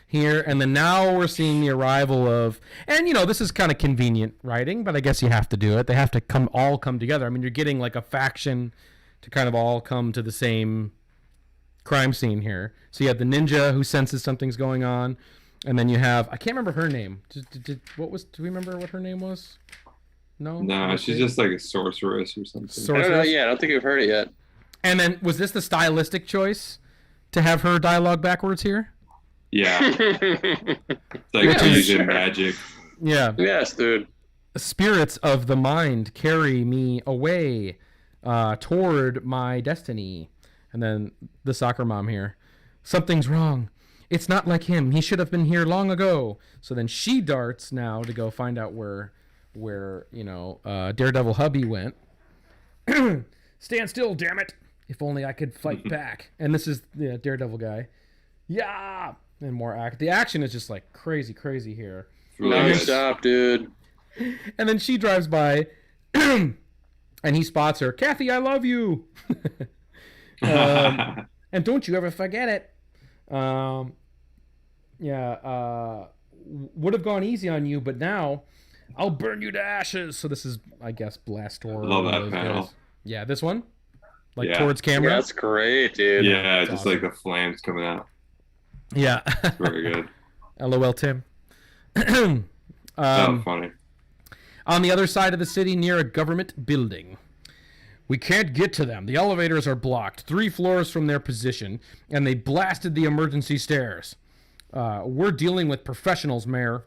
here. And then now we're seeing the arrival of... And, this is kind of convenient writing, but I guess you have to do it. They have to all come together. I mean, you're getting like a faction to kind of all come to the same crime scene here. So you have the ninja who senses something's going on. And then you have... I can't remember her name. Do we remember what her name was? No,
she's just like a sorceress or something.
I don't know. Yeah, I don't think we've heard it yet.
And then, was this the stylistic choice to have her dialogue backwards here?
Yeah. It's like using magic.
Yeah.
Yes, dude.
Spirits of the mind carry me away toward my destiny. And then the soccer mom here. Something's wrong. It's not like him. He should have been here long ago. So then she darts now to go find out where Daredevil hubby went. Stand still, damn it! If only I could fight back. And this is the Daredevil guy. Yeah, and more act. The action is just like crazy here.
Non-stop, dude.
And then she drives by, and he spots her. Kathy, I love you. And don't you ever forget it. Would have gone easy on you, but now I'll burn you to ashes. So this is, I guess, Blastor.
Love that panel.
Guys. Yeah, this one? Towards camera?
Yeah, that's great, dude.
Yeah, that's just awesome. Like the flames coming out.
Yeah.
Very good.
LOL, Tim.
Funny.
On the other side of the city, near a government building. We can't get to them. The elevators are blocked 3 floors from their position, and they blasted the emergency stairs. We're dealing with professionals, Mayor.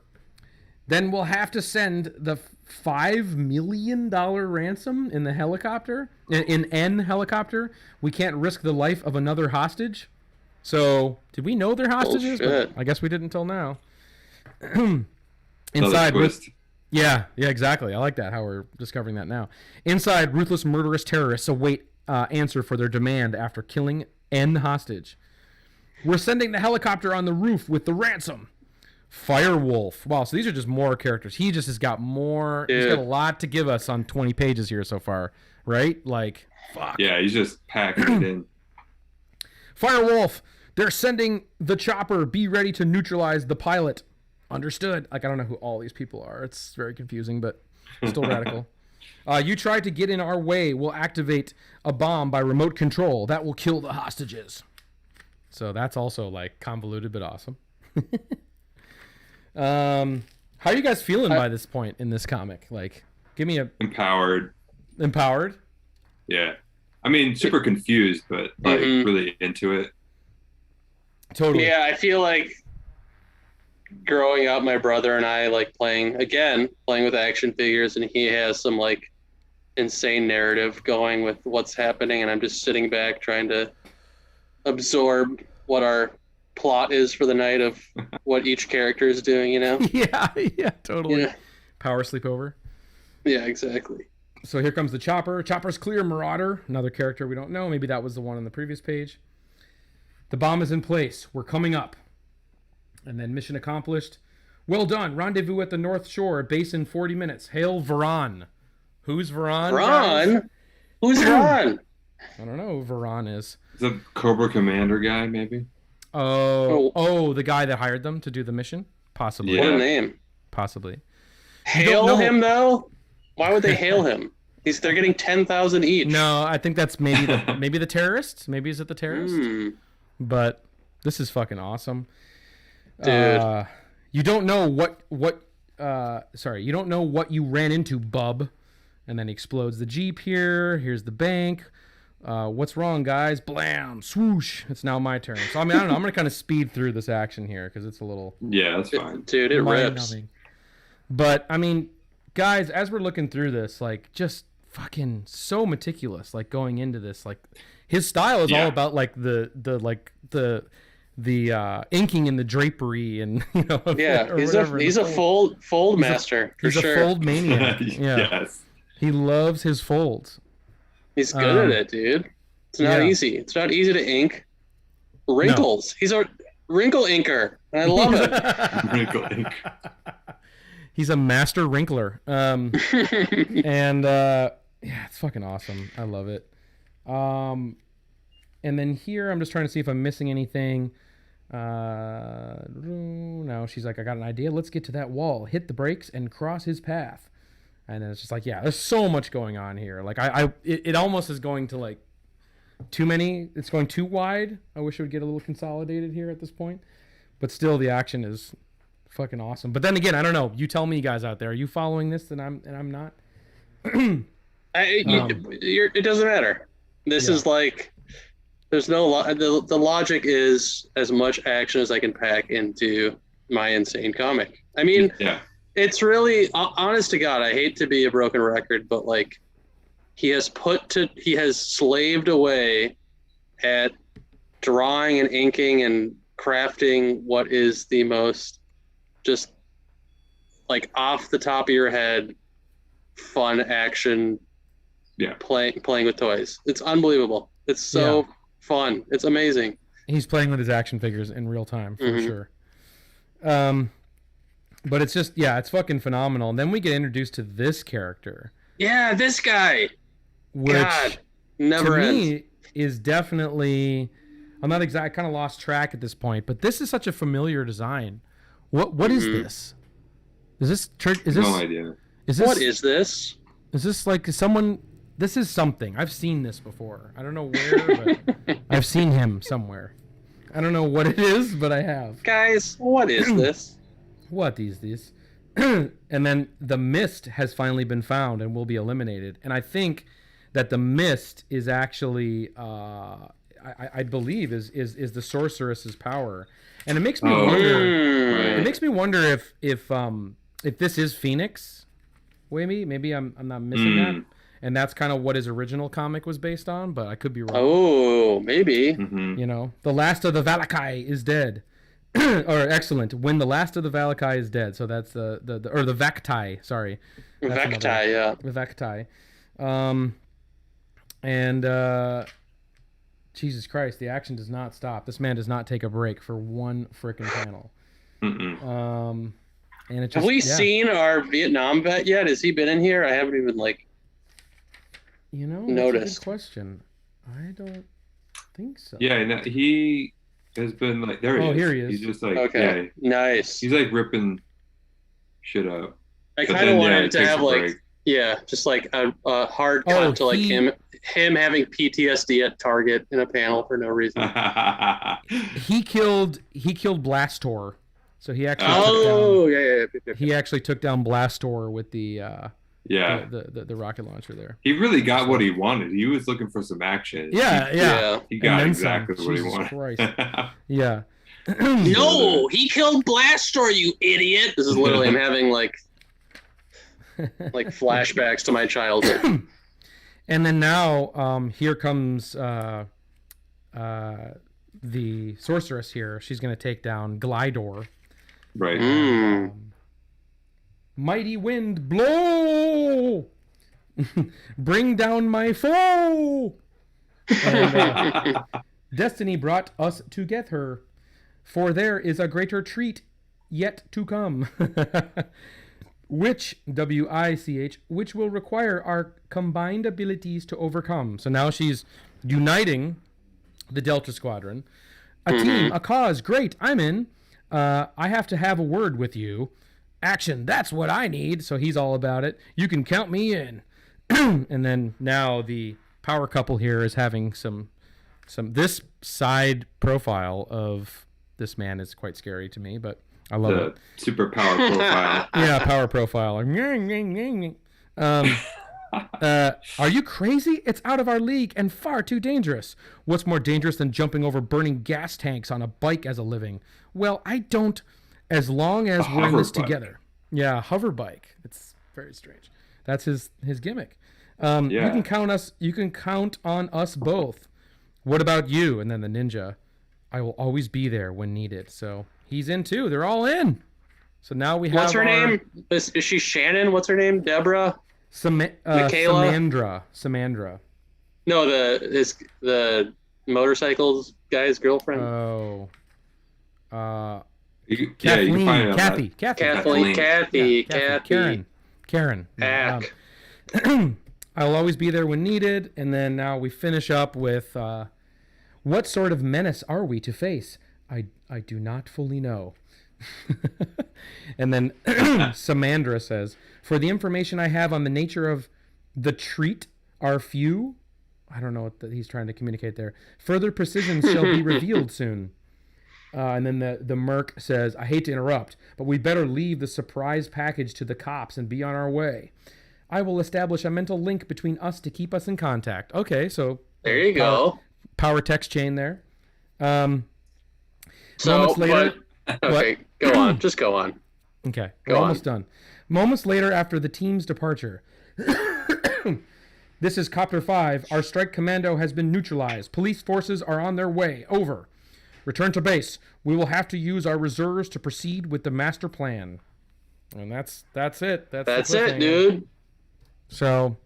Then we'll have to send the $5 million ransom in the helicopter, in N helicopter. We can't risk the life of another hostage. So, did we know they're hostages? But I guess we didn't until now. Inside, yeah, exactly. I like that, how we're discovering that now. Inside, ruthless murderous terrorists await answer for their demand after killing N hostage. We're sending the helicopter on the roof with the ransom. Firewolf. Wow, so these are just more characters. He just has got more. Dude. He's got a lot to give us on 20 pages here so far, right? Like, fuck.
Yeah, he's just packing it in.
Firewolf. They're sending the chopper. Be ready to neutralize the pilot. Understood. Like, I don't know who all these people are. It's very confusing, but still radical. You tried to get in our way. We'll activate a bomb by remote control. That will kill the hostages. So that's also, like, convoluted but awesome. How are you guys feeling by this point in this comic? Like, give me a...
Empowered?
Yeah.
I mean, super confused, but like really into it.
Totally.
Yeah, I feel like growing up, my brother and I like playing with action figures, and he has some like insane narrative going with what's happening, and I'm just sitting back trying to absorb what our plot is for the night of what each character is doing, you know?
Yeah, totally.
Yeah.
Power sleepover.
Yeah, exactly.
So here comes the Chopper. Chopper's clear. Marauder, another character we don't know. Maybe that was the one on the previous page. The bomb is in place. We're coming up. And then mission accomplished. Well done. Rendezvous at the North Shore. Base in 40 minutes. Hail Varan. Who's Varan?
Varan? Who's Varan?
I don't know who Varan is.
The Cobra Commander guy, maybe?
Oh, the guy that hired them to do the mission? Possibly.
What
Yeah.
a name.
Possibly.
Hail him, though? Why would they hail him? They're getting 10,000 each.
No, I think that's maybe the terrorists. Maybe is it the terrorists? But this is fucking awesome.
Dude.
You don't know you don't know what you ran into, bub. And then he explodes the Jeep here. Here's the bank. What's wrong, guys? Blam, swoosh. It's now my turn. So, I mean, I don't know. I'm going to kind of speed through this action here because it's a little...
Yeah, that's fine.
Dude, it rips.
mind-numbing. But, I mean, guys, as we're looking through this, like, just fucking so meticulous, like, going into this. Like, his style is all about, like, the inking and the drapery and, you know...
Yeah, he's a fold master, for sure.
He's a fold maniac. Yeah.
Yes.
He loves his folds.
He's good at it, dude. It's not easy. It's not easy to ink. Wrinkles. No. He's a wrinkle inker, and I love it.
Wrinkle ink.
He's a master wrinkler. And yeah, it's fucking awesome. I love it. And then here, I'm just trying to see if I'm missing anything. No, she's like, I got an idea. Let's get to that wall, hit the brakes, and cross his path. And then it's just like, yeah, there's so much going on here. Like, it almost is going to, like, too many. It's going too wide. I wish it would get a little consolidated here at this point. But still, the action is fucking awesome. But then again, I don't know. You tell me, guys out there. Are you following this and I'm not?
It doesn't matter. This is like, there's no the logic is as much action as I can pack into my insane comic. I mean, it's really, honest to God, I hate to be a broken record, but like, he has slaved away at drawing and inking and crafting what is the most just like off the top of your head fun action playing with toys. It's unbelievable. It's so fun. It's amazing.
He's playing with his action figures in real time for sure. But it's just, it's fucking phenomenal. And then we get introduced to this character.
Yeah, this guy.
Which,
God, never
to
ends.
me, is definitely... I'm not exact. I kind of lost track at this point. But this is such a familiar design. What is this? Is this church? Is this...
No idea.
What is this?
Is this like someone... This is something. I've seen this before. I don't know where, but I've seen him somewhere. I don't know what it is, but I have.
Guys, what is this?
What is this? And then the mist has finally been found and will be eliminated. And I think that the mist is actually, I believe, is the sorceress's power. And it makes me wonder. It makes me wonder if this is Phoenix. Maybe I'm not missing that. And that's kind of what his original comic was based on, but I could be wrong.
Oh, maybe.
You know, the last of the Valakai is dead. Or excellent. When the last of the Valakai is dead. So that's the Vactai, sorry.
Vactai, yeah.
The Vactai. And Jesus Christ, the action does not stop. This man does not take a break for one frickin' panel. And it just,
have we seen our Vietnam vet yet? Has he been in here? I haven't even noticed.
That's a good question. I don't think so.
Yeah, no, he has been like, there he is.
Oh, here he is.
He's just like,
okay, nice.
He's like ripping shit up.
I kind of wanted to have just like a hard cut to like him having PTSD at Target in a panel for no reason.
He killed Blastor. So he actually he actually took down Blastor with the the rocket launcher there.
He really got what he wanted. He was looking for some action.
Yeah.
He got exactly what he wanted.
Yeah.
No, he killed Blastor, you idiot. This is literally him having like flashbacks to my childhood.
And then now here comes the sorceress here, she's going to take down Glidor.
Right.
Mighty wind, blow! Bring down my foe! And, destiny brought us together, for there is a greater treat yet to come. Which, W-I-C-H, which will require our combined abilities to overcome. So now she's uniting the Delta Squadron. A team, a cause, great, I'm in. I have to have a word with you. Action, that's what I need. So he's all about it. You can count me in. And then now the power couple here is having some this side profile of this man is quite scary to me, but I love it.
Super power profile.
Yeah, power profile. Are you crazy? It's out of our league and far too dangerous. What's more dangerous than jumping over burning gas tanks on a bike as a living? Well, I don't, as long as we're in this together. Yeah, hover bike. It's very strange. That's his gimmick. You can count on us both. What about you? And then the ninja. I will always be there when needed. So he's in too. They're all in. So now we have.
What's her name? Is she Shannon? What's her name? Deborah?
Michaela? Samandra.
No, the motorcycles guy's girlfriend.
Oh.
You can find it on
Kathy.
Karen.
Ack.
I'll always be there when needed. And then now we finish up with what sort of menace are we to face? I do not fully know. And then Samandra says, for the information I have on the nature of the treat are few. I don't know what he's trying to communicate there. Further precisions shall be revealed soon. And then the merc says, I hate to interrupt, but we better leave the surprise package to the cops and be on our way. I will establish a mental link between us to keep us in contact. Okay, so
there you go.
Power text chain there.
So
moments later,
okay, go on. Just go on.
Okay, we're almost done. Moments later, after the team's departure, this is Copter 5. Our strike commando has been neutralized. Police forces are on their way. Over. Return to base. We will have to use our reserves to proceed with the master plan. And that's it. That's
it, dude.
So,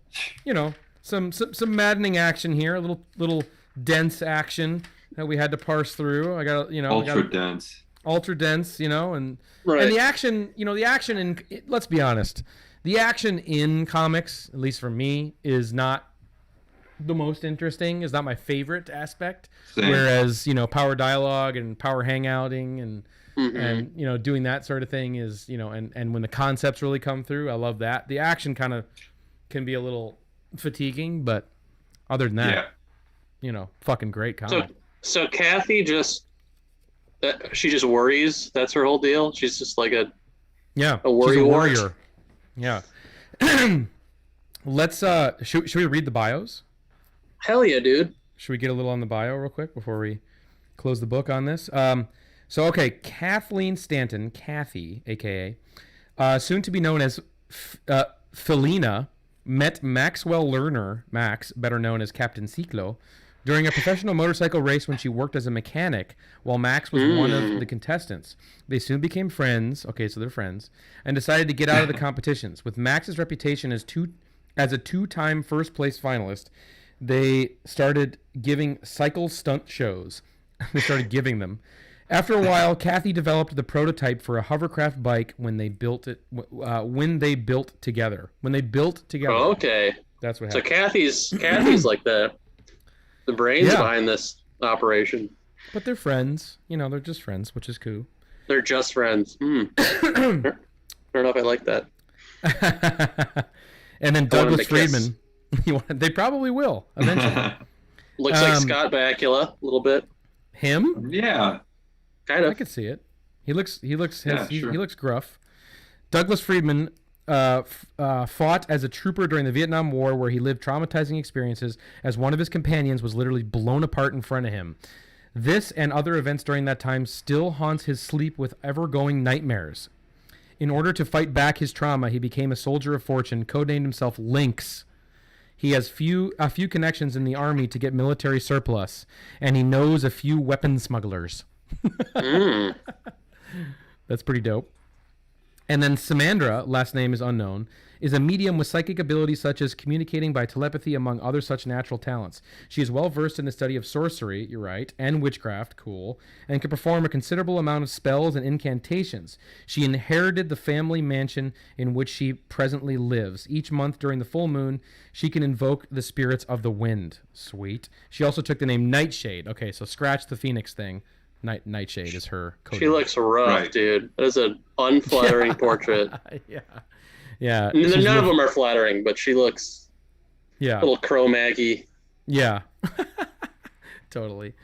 some maddening action here. A little dense action that we had to parse through. Ultra dense, and
right.
And the action, in, let's be honest, the action in comics, at least for me, is not the most interesting, is not my favorite aspect.
Same.
Whereas, power dialogue and power hangouting and doing that sort of thing is, and when the concepts really come through, I love that. The action kind of can be a little fatiguing, but other than that, fucking great comic.
So Kathy she just worries. That's her whole deal. She's just like a warrior.
Yeah. Let's should we read the bios?
Hell yeah, dude.
Should we get a little on the bio real quick before we close the book on this? Okay, Kathleen Stanton, Kathy, aka soon to be known as Felina, met Maxwell Lerner, Max, better known as Captain Ciclo, during a professional motorcycle race when she worked as a mechanic while Max was one of the contestants. They soon became friends, okay, so they're friends, and decided to get out of the competitions. With Max's reputation as a two-time first-place finalist, they started giving cycle stunt shows. They started giving them. After a while, Kathy developed the prototype for a hovercraft bike when they built it. When they built together. Oh,
okay.
That's what
happened.
So
Kathy's like the brains behind this operation.
But they're friends. They're just friends, which is cool.
They're just friends. I don't know if I like that.
And then Douglas Friedman. They probably will eventually.
Looks like Scott Bakula a little bit.
Him?
Yeah.
Kind of.
I could see it. He looks gruff. Douglas Friedman fought as a trooper during the Vietnam War, where he lived traumatizing experiences as one of his companions was literally blown apart in front of him. This and other events during that time still haunts his sleep with ever-going nightmares. In order to fight back his trauma, he became a soldier of fortune, codenamed himself Lynx. He has a few connections in the army to get military surplus, and he knows a few weapon smugglers. That's pretty dope. And then Samandra, last name is unknown, is a medium with psychic abilities such as communicating by telepathy, among other such natural talents. She is well versed in the study of sorcery, you're right, and witchcraft, cool, and can perform a considerable amount of spells and incantations. She inherited the family mansion in which she presently lives. Each month during the full moon, she can invoke the spirits of the wind. Sweet. She also took the name Nightshade. Okay, so scratch the Phoenix thing. Nightshade is her code.
She looks rough, dude. That is an unflattering portrait.
Yeah.
None of them are flattering, but she looks a little Cro-Maggy.
Yeah. Totally.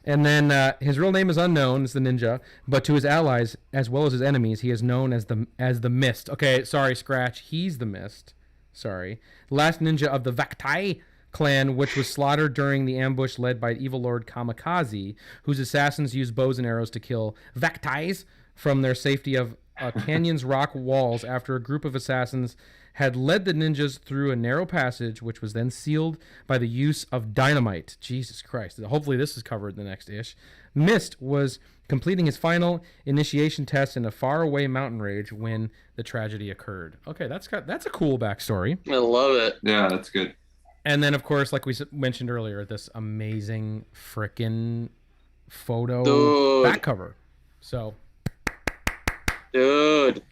And then his real name is unknown, is the ninja, but to his allies as well as his enemies, he is known as the Mist. Okay, sorry, Scratch. He's the Mist. Sorry. The last ninja of the Vaktai clan, which was slaughtered during the ambush led by evil lord Kamikaze, whose assassins used bows and arrows to kill Vaktais from their safety of a canyon's rock walls after a group of assassins had led the ninjas through a narrow passage, which was then sealed by the use of dynamite. Jesus Christ. Hopefully this is covered in the next ish. Mist was completing his final initiation test in a faraway mountain range when the tragedy occurred. Okay, that's a cool backstory.
I love it.
Yeah, that's good.
And then, of course, like we mentioned earlier, this amazing frickin' photo back cover. So,
dude.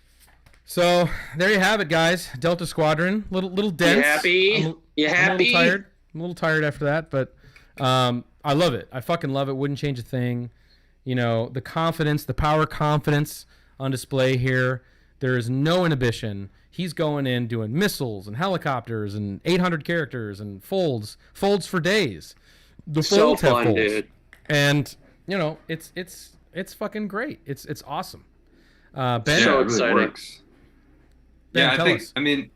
So there you have it, guys. Delta Squadron, little dense.
You happy? You happy?
I'm a little tired after that, but I love it. I fucking love it. Wouldn't change a thing. You know, the confidence, the power confidence on display here. There is no inhibition. He's going in doing missiles and helicopters and 800 characters and folds for days. The folds have folds. Dude. And you know, it's fucking great. It's awesome. Ben,
so exciting.
Really works.
Ben,
yeah,
tell us.
I mean,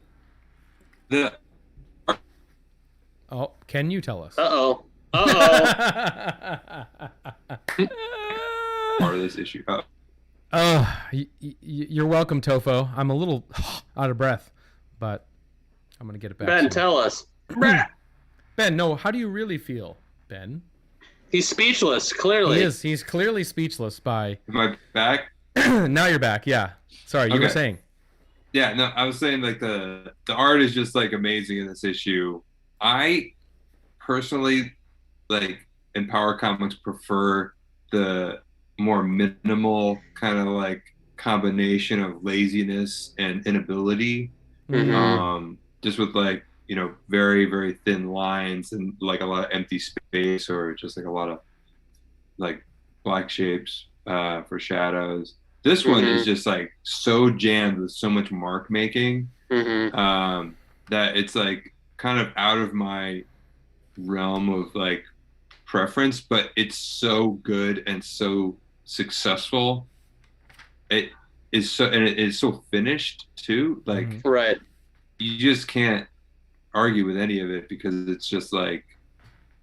Oh, can you tell us?
Uh-oh.
Part of this issue.
You're welcome, Tofo. I'm a little out of breath, but I'm going to get it back.
Ben,
soon.
tell us.
Ben, no, how do you really feel, Ben?
He's speechless, clearly.
He is. He's clearly speechless by...
Am I back?
Now you're back, yeah. Sorry, you were saying.
Yeah, no, I was saying like the art is just like amazing in this issue. I personally, like, in Power Comics, prefer the more minimal kind of like combination of laziness and inability. Just with like, you know, very, very thin lines and like a lot of empty space, or just like a lot of like black shapes for shadows. This one is just like so jammed with so much mark making that it's like kind of out of my realm of like preference, but it's so good and so successful. It is so, and it is so finished too. Like,
right,
you just can't argue with any of it because it's just like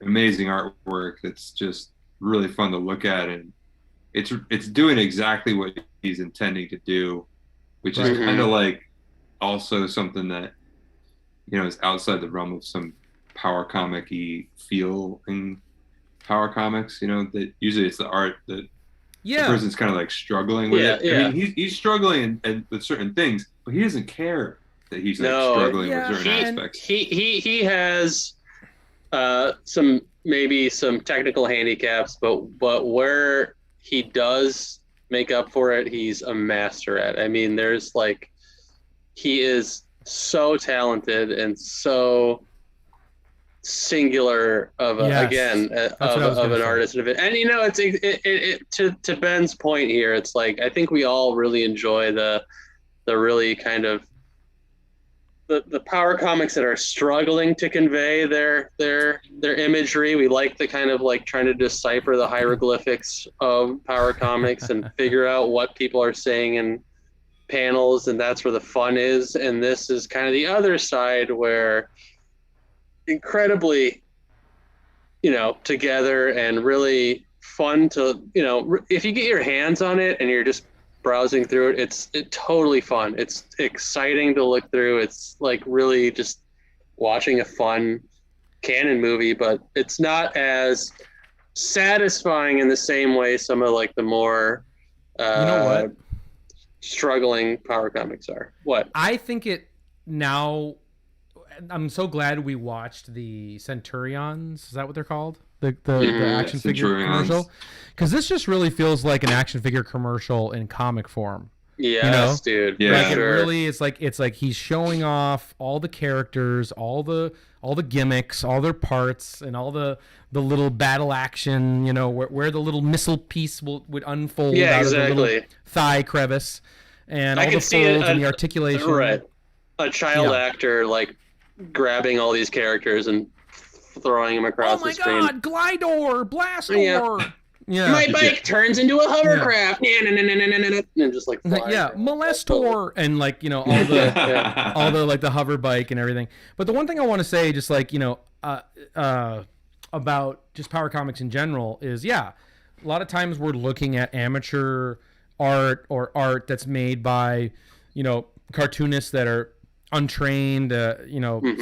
amazing artwork that's just really fun to look at, and it's doing exactly what he's intending to do, which is kind of like also something that, you know, is outside the realm of some power comic-y feel in Power Comics. You know, that usually it's the art that the person's kind of like struggling with it. I mean, he's struggling and with certain things, but he doesn't care that he's like struggling with certain aspects.
He has some technical handicaps, but where he does make up for it, he's a master at. I mean, there's like, he is so talented and so singular of an artist, and you know, it's to Ben's point here. It's like, I think we all really enjoy the really kind of the power comics that are struggling to convey their imagery. We like the kind of like trying to decipher the hieroglyphics of power comics and figure out what people are saying in panels, and that's where the fun is. And this is kind of the other side, where incredibly, you know, together and really fun to, you know, if you get your hands on it and you're just browsing through it, it's totally fun. It's exciting to look through. It's like really just watching a fun canon movie, but it's not as satisfying in the same way some of like the more
You know what?
struggling power comics are. What?
I think it now. I'm so glad we watched the Centurions. Is that what they're called? The action figure
Centurions.
commercial? Because this just really feels like an action figure commercial in comic form.
Yes, dude.
Yeah.
Like
For
it
sure.
really, it's like he's showing off all the characters, all the gimmicks, all their parts, and all the little battle action. You know, where the little missile piece would unfold
Yeah,
out of the
exactly.
little thigh crevice, and
I
all
can
the
see it,
folds and the articulation.
Right. A child
Yeah.
actor like grabbing all these characters and throwing them
Oh
across
my
the screen.
God! Glidor, Blastor.
Yeah.
Yeah.
My bike turns into a hovercraft. And just like flying.
Yeah, Molestor, and like all the all the like the hover bike and everything. But the one thing I want to say, just like about just power comics in general, is a lot of times we're looking at amateur art or art that's made by cartoonists that are untrained.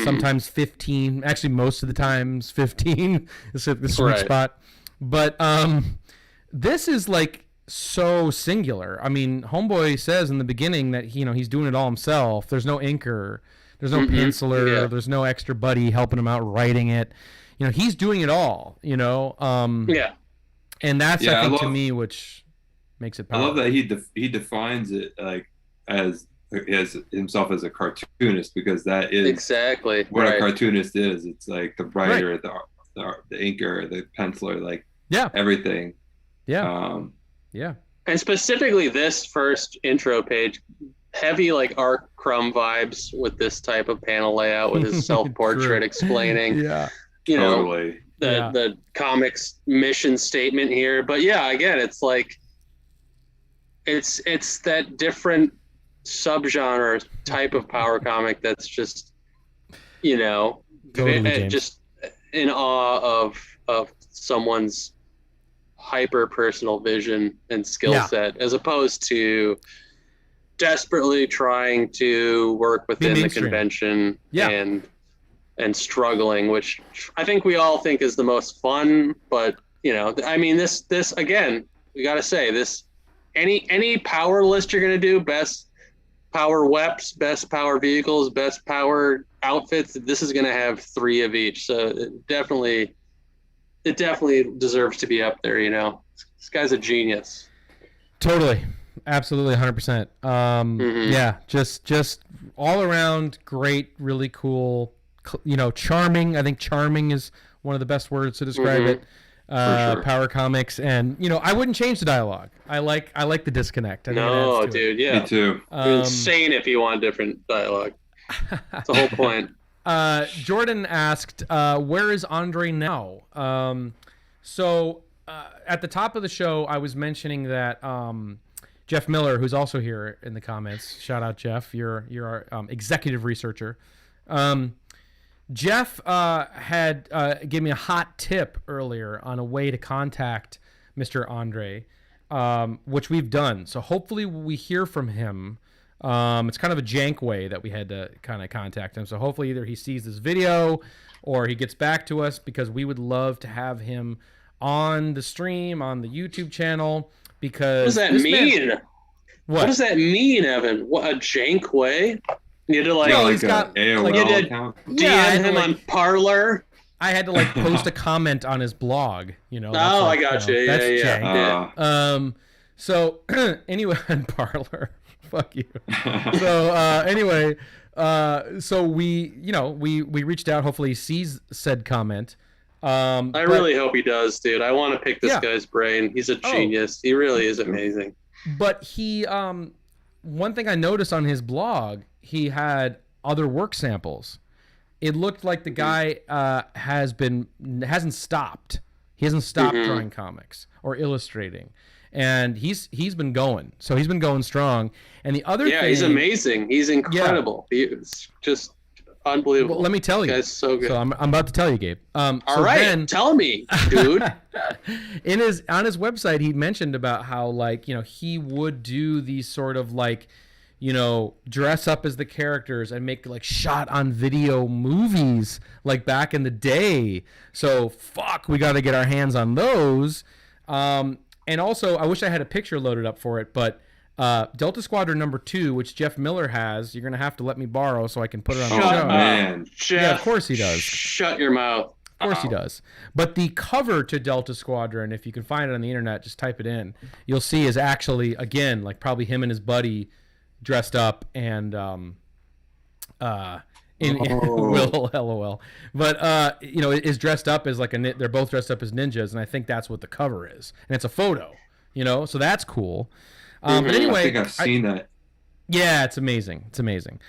Sometimes 15, actually most of the times 15 is the sweet
Right.
spot. But this is like so singular. I mean, Homeboy says in the beginning that he's doing it all himself. There's no inker, there's no penciler,
Yeah.
there's no extra buddy helping him out writing it. He's doing it all.
Yeah.
And that's
Yeah,
I
I
think to
love-
me which makes it
I love
powerful.
that he defines it like as himself as a cartoonist, because that is
Exactly.
what a
Right.
cartoonist is. It's like the writer, the inker, the penciler, like
Yeah,
everything.
yeah, yeah.
And specifically this first intro page, heavy like Art Crumb vibes with this type of panel layout with his self-portrait
True.
explaining,
Yeah,
Totally.
the comics mission statement here. But yeah, again, it's like it's that different subgenre type of power comic that's just
Totally, James.
just in awe of someone's hyper personal vision and skill
Yeah.
set, as opposed to desperately trying to work within the
mainstream.
convention
Yeah.
and struggling, which I think we all think is the most fun. But I mean, this again, we got to say this: any power list you're gonna do, best power weps, best power vehicles, best power outfits, this is gonna have 3 of each. So it definitely deserves to be up there. This guy's a genius.
Totally, absolutely, 100%. Yeah, just all around great, really cool. Charming. I think charming is one of the best words to describe it.
sure.
Power comics, and I wouldn't change the dialogue. I like the disconnect. I think it
No,
adds to it.
dude, yeah.
Me too.
You're insane if you want different dialogue. That's the whole point.
Jordan asked, where is André now? So at the top of the show, I was mentioning that Jeff Miller, who's also here in the comments, shout out Jeff, you're our executive researcher. Jeff had gave me a hot tip earlier on a way to contact Mr. André, which we've done. So hopefully we hear from him. It's kind of a jank way that we had to kind of contact him. So hopefully either he sees this video or he gets back to us, because we would love to have him on the stream, on the YouTube channel. Because
What does that
this
mean?
man-
What does that mean, Evan? What, a jank way? You had to like
No,
like
he's
a
got-
AOL
like,
you did-
account.
DM
Yeah, I had to,
him
like-
on Parlor.
I had to post a comment on his blog. That's
Oh,
like,
I got you.
That's
Yeah.
jank. So anyway, on Parlor, fuck you. So anyway, so we reached out. Hopefully, he sees said comment.
I really hope he does, dude. I want to pick this
Yeah.
guy's brain. He's a
Oh.
genius. He really is amazing.
But he, one thing I noticed on his blog, he had other work samples. It looked like the guy hasn't stopped. He hasn't stopped drawing comics or illustrating, and he's been going. So he's been going strong. And the other thing,
He's amazing. He's incredible. He's just unbelievable.
Well, let me tell you.
This guy's so good.
So I'm about to tell you, Gabe.
All right, tell me, dude.
on his website, he mentioned about how he would do these sort of dress up as the characters and make like shot on video movies like back in the day. So we got to get our hands on those. And also, I wish I had a picture loaded up for it, but Delta Squadron number 2, which Jeff Miller has, you're going to have to let me borrow so I can put it on the show.
Man.
Jeff,
yeah, of course he does.
Shut your mouth.
Of course he does. But the cover to Delta Squadron, if you can find it on the internet, just type it in. You'll see is actually, again, like probably him and his buddy dressed up and Will, LOL. But is dressed up as like they're both dressed up as ninjas, and I think that's what the cover is. And it's a photo, so that's cool. But anyway,
I think I've seen that.
Yeah, it's amazing. It's amazing.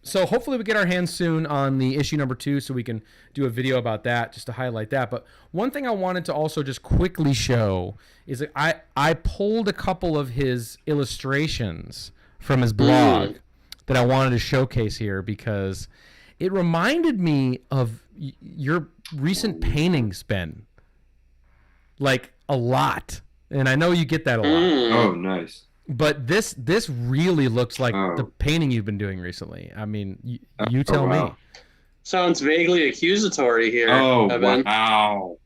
So hopefully we get our hands soon on the issue number 2 so we can do a video about that just to highlight that. But one thing I wanted to also just quickly show is that I pulled a couple of his illustrations from his blog that I wanted to showcase here because it reminded me of your recent paintings, Ben. Like a lot. And I know you get that a lot.
Oh, nice.
But this really looks like the painting you've been doing recently. I mean, you tell me.
Sounds vaguely accusatory here,
Oh,
Evan.
wow.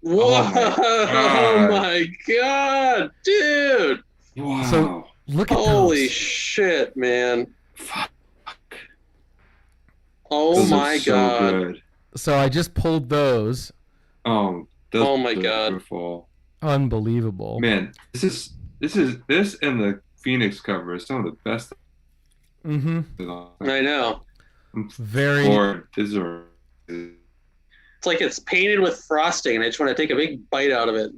Whoa!
Oh
my God, dude!
Wow.
So look at
Holy
those.
shit, man!
Fuck.
Oh
Those are
my
so
God!
good.
So I just pulled those.
Oh
my
are
God.
Beautiful.
Unbelievable.
Man, this and the Phoenix cover is some of the best.
Mm-hmm.
I know.
I'm
Very.
floored. These are.
It's like it's painted with frosting, and I just want to take a big bite out of it.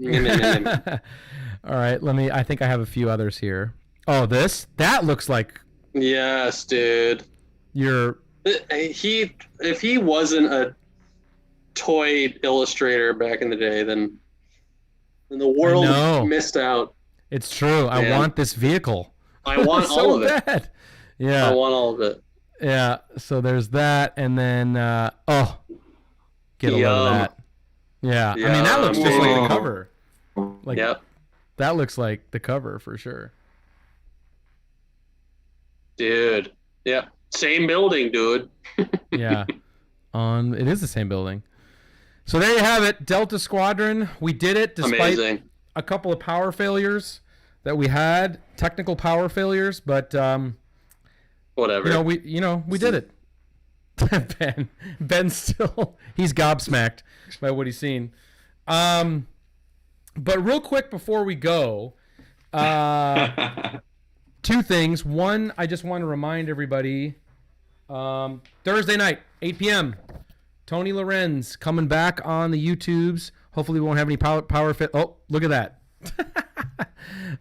All right, I think I have a few others here. Oh, that looks like
Yes, dude. If he wasn't a toy illustrator back in the day, then the world missed out.
It's true.
Man.
I want this vehicle.
I want
so
all of it.
bad. Yeah.
I want all of it.
Yeah. So there's that, and then get a load of that. Yeah. I mean, that looks just like the cover. Like,
yep.
That looks like the cover for sure.
Dude. Yeah. Same building, dude.
Yeah. It is the same building. So there you have it, Delta Squadron. We did it despite a couple of power failures that we had, technical power failures, but
whatever.
we did it. Ben's still he's gobsmacked by what he's seen. But real quick before we go, two things. One, I just want to remind everybody, Thursday night, 8 p.m., Tony Lorenz coming back on the YouTubes. Hopefully we won't have any power fit. Oh, look at that.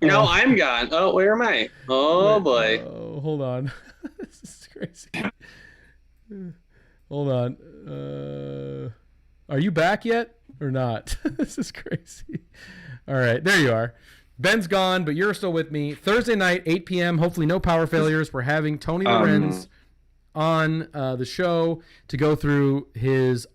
No, I'm gone. Oh, where am I? Oh, boy.
Oh, hold on. This is crazy. Hold on. Are you back yet or not? This is crazy. All right, there you are. Ben's gone, but you're still with me. Thursday night, 8 p.m. Hopefully no power failures. We're having Tony Lorenz on the show to go through his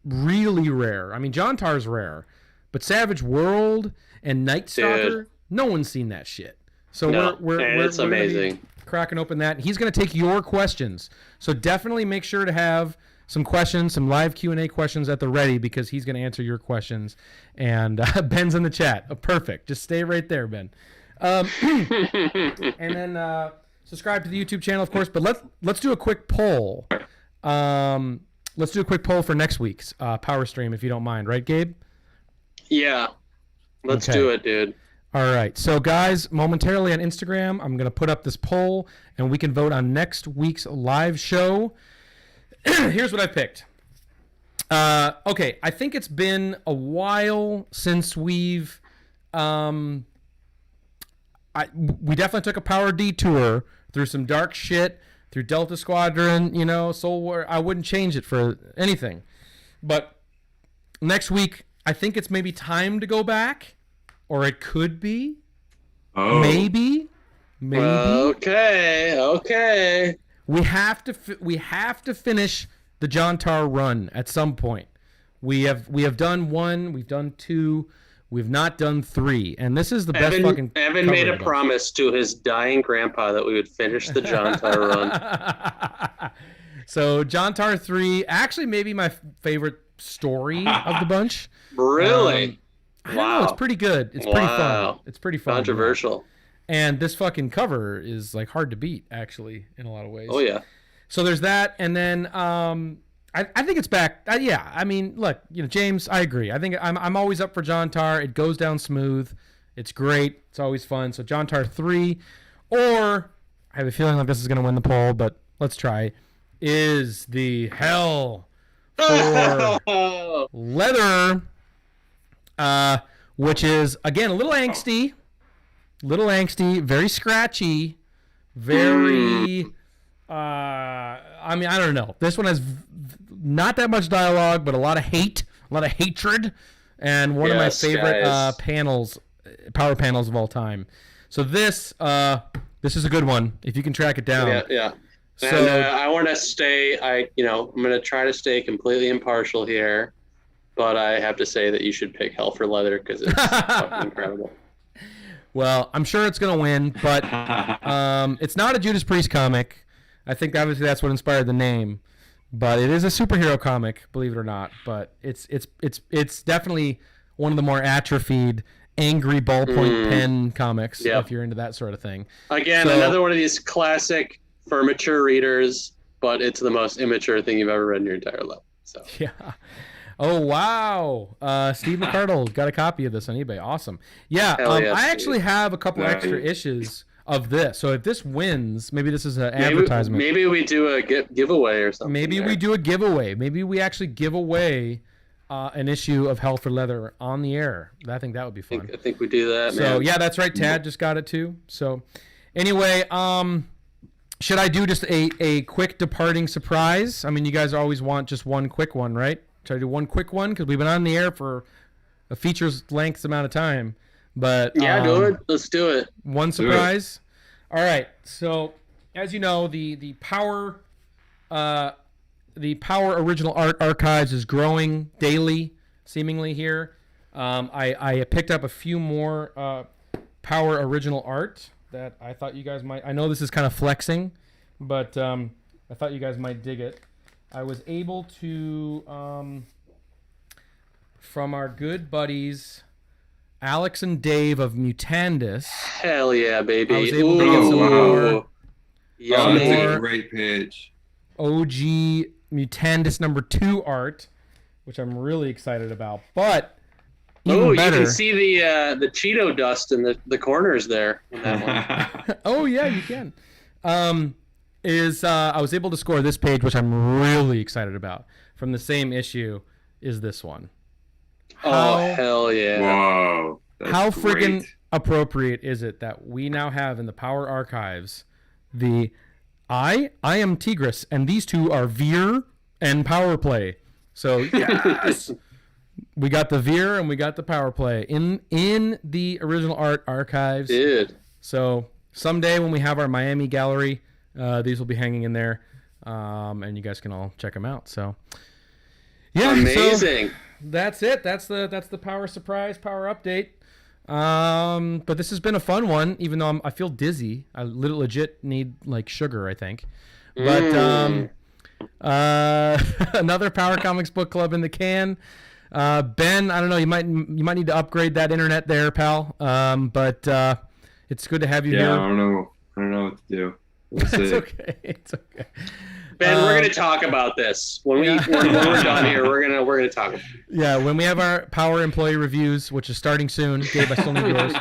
really rare. I mean, John Tar's rare, but Savage World and Night Stalker, no one's seen that shit. So we're amazing. Cracking open that. He's going to take your questions. So definitely make sure to have some questions, some live Q&A questions at the ready because he's going to answer your questions. And Ben's in the chat. Oh, perfect. Just stay right there, Ben. And then subscribe to the YouTube channel, of course. But let's do a quick poll. Let's do a quick poll for next week's Power Stream, if you don't mind. Right, Gabe?
Yeah. Let's do it, dude.
All right. So, guys, momentarily on Instagram, I'm going to put up this poll, and we can vote on next week's live show. Here's what I picked. Okay. I think it's been a while since we've... we definitely took a power detour through some dark shit, through Delta Squadron, Soul War. I wouldn't change it for anything. But next week, I think it's maybe time to go back, or it could be.
Oh.
Maybe.
Okay.
We have to finish the John Tar run at some point. We have done one, we've done two. We've not done 3, and this is the best fucking.
Evan made a promise to his dying grandpa that we would finish the John Tar run.
So John Tar 3, actually maybe my favorite story of the bunch.
Really?
I don't know, it's pretty good. It's pretty fun. It's pretty fun.
Controversial.
And this fucking cover is like hard to beat, actually, in a lot of ways.
Oh yeah.
So there's that, and then I think it's back. Yeah, I mean, look, James, I agree. I think I'm always up for John Tar. It goes down smooth. It's great. It's always fun. So John Tar 3, or I have a feeling like this is going to win the poll, but let's try. Is the Hell for Leather, which is again a little angsty, very scratchy, very. I mean, I don't know. This one has not that much dialogue, but a lot of hate, a lot of hatred, and one of my favorite power panels of all time. So this is a good one if you can track it down.
Yeah. So and, I want to stay. I'm going to try to stay completely impartial here, but I have to say that you should pick Hell for Leather because it's fucking incredible.
Well, I'm sure it's going to win, but it's not a Judas Priest comic. I think obviously that's what inspired the name, but it is a superhero comic, believe it or not. But it's definitely one of the more atrophied, angry ballpoint pen comics. If you're into that sort of thing.
Again, another one of these classic for mature readers, but it's the most immature thing you've ever read in your entire life. So
yeah. Oh wow, Steve McCardle's got a copy of this on eBay. Awesome. Yeah, I actually have a couple extra issues of this. So if this wins, maybe this is an advertisement.
Maybe we do a giveaway or something.
Maybe we do a giveaway. Maybe we actually give away an issue of Hell for Leather on the air. I think that would be fun.
I think we do that.
So yeah, that's right. Tad just got it too. So anyway, should I do just a quick departing surprise? I mean, you guys always want just one quick one, right? Should I do one quick one? Because we've been on the air for a feature's length amount of time. But
yeah, do it. Let's do it.
One surprise. All right. So, as you know, the Power original art archives is growing daily, seemingly here. I picked up a few more Power original art that I thought you guys might. I know this is kind of flexing, but I thought you guys might dig it. I was able to, from our good buddies Alex and Dave of Mutandis.
Hell yeah, baby!
I was able to get some more.
Yeah,
that's a great page.
OG Mutandis #2 art, which I'm really excited about. But even better,
you can see the Cheeto dust in the corners there. In that one.
Oh yeah, you can. I was able to score this page, which I'm really excited about. From the same issue, is this one.
Hell yeah!
Whoa!
How friggin' appropriate is it that we now have in the Power Archives the I am Tigris, and these two are Veer and Power Play. So yes, we got the Veer and we got the Power Play in the original art archives.
Dude.
So someday when we have our Miami gallery, these will be hanging in there, and you guys can all check them out. So yeah,
amazing.
So that's it. That's the Power surprise, Power update. But this has been a fun one, even though I feel dizzy. I legit need like sugar, I think. But another Power Comics book club in the can. Ben, I don't know, you might need to upgrade that internet there, pal. But it's good to have you here.
Yeah, I don't know what to do. We'll see.
It's okay.
Ben, we're gonna talk about this when we're done here. We're gonna talk about it.
Yeah, when we have our Power employee reviews, which is starting soon. Gabe, I still need yours.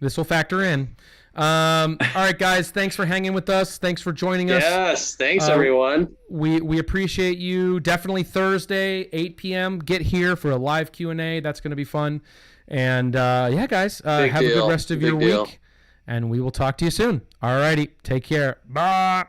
This will factor in. All right, guys, thanks for hanging with us. Thanks for joining us.
Yes, thanks everyone.
We appreciate you. Definitely Thursday, 8 p.m. Get here for a live Q&A. That's going to be fun. And yeah, guys, have a good rest of your week. And we will talk to you soon. All righty, take care. Bye.